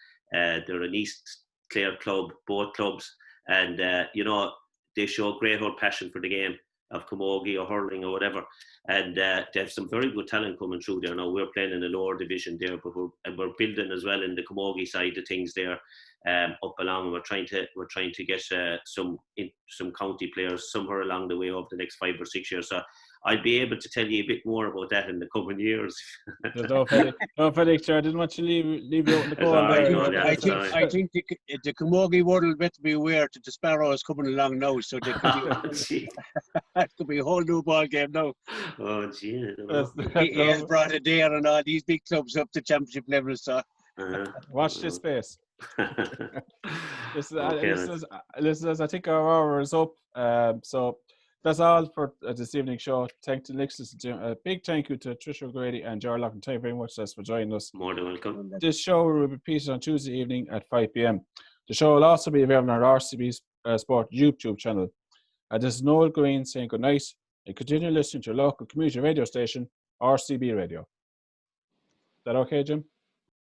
they're an East Clare club, both clubs, and you know, they show great old passion for the game of Camogie or hurling or whatever, and they have some very good talent coming through there. Now we're playing in the lower division there, but we're building as well in the Camogie side of things there. Up along, we're trying to get some county players somewhere along the way over the next 5 or 6 years. So I'll be able to tell you a bit more about that in the coming years. No panic, sir. I didn't want you to leave you out in the cold. I think the Camogie world will better be aware that the Sparrows coming along now, so they that could be a whole new ball game now. Oh, gee. He has brought it there and all these big clubs up to championship level, so. Watch this space. Listeners, I think our hour is up. So that's all for this evening's show. Thank to Nicholas. A big thank you to Trish O Grady and Ger Loughlin. Thank you very much for joining us. More than welcome. This show will be repeated on Tuesday evening at 5 p.m. The show will also be available on our RCB Sport YouTube channel. This is Noel Greene saying good night and continue listening to your local community radio station, RCB Radio. Is that okay, Jim?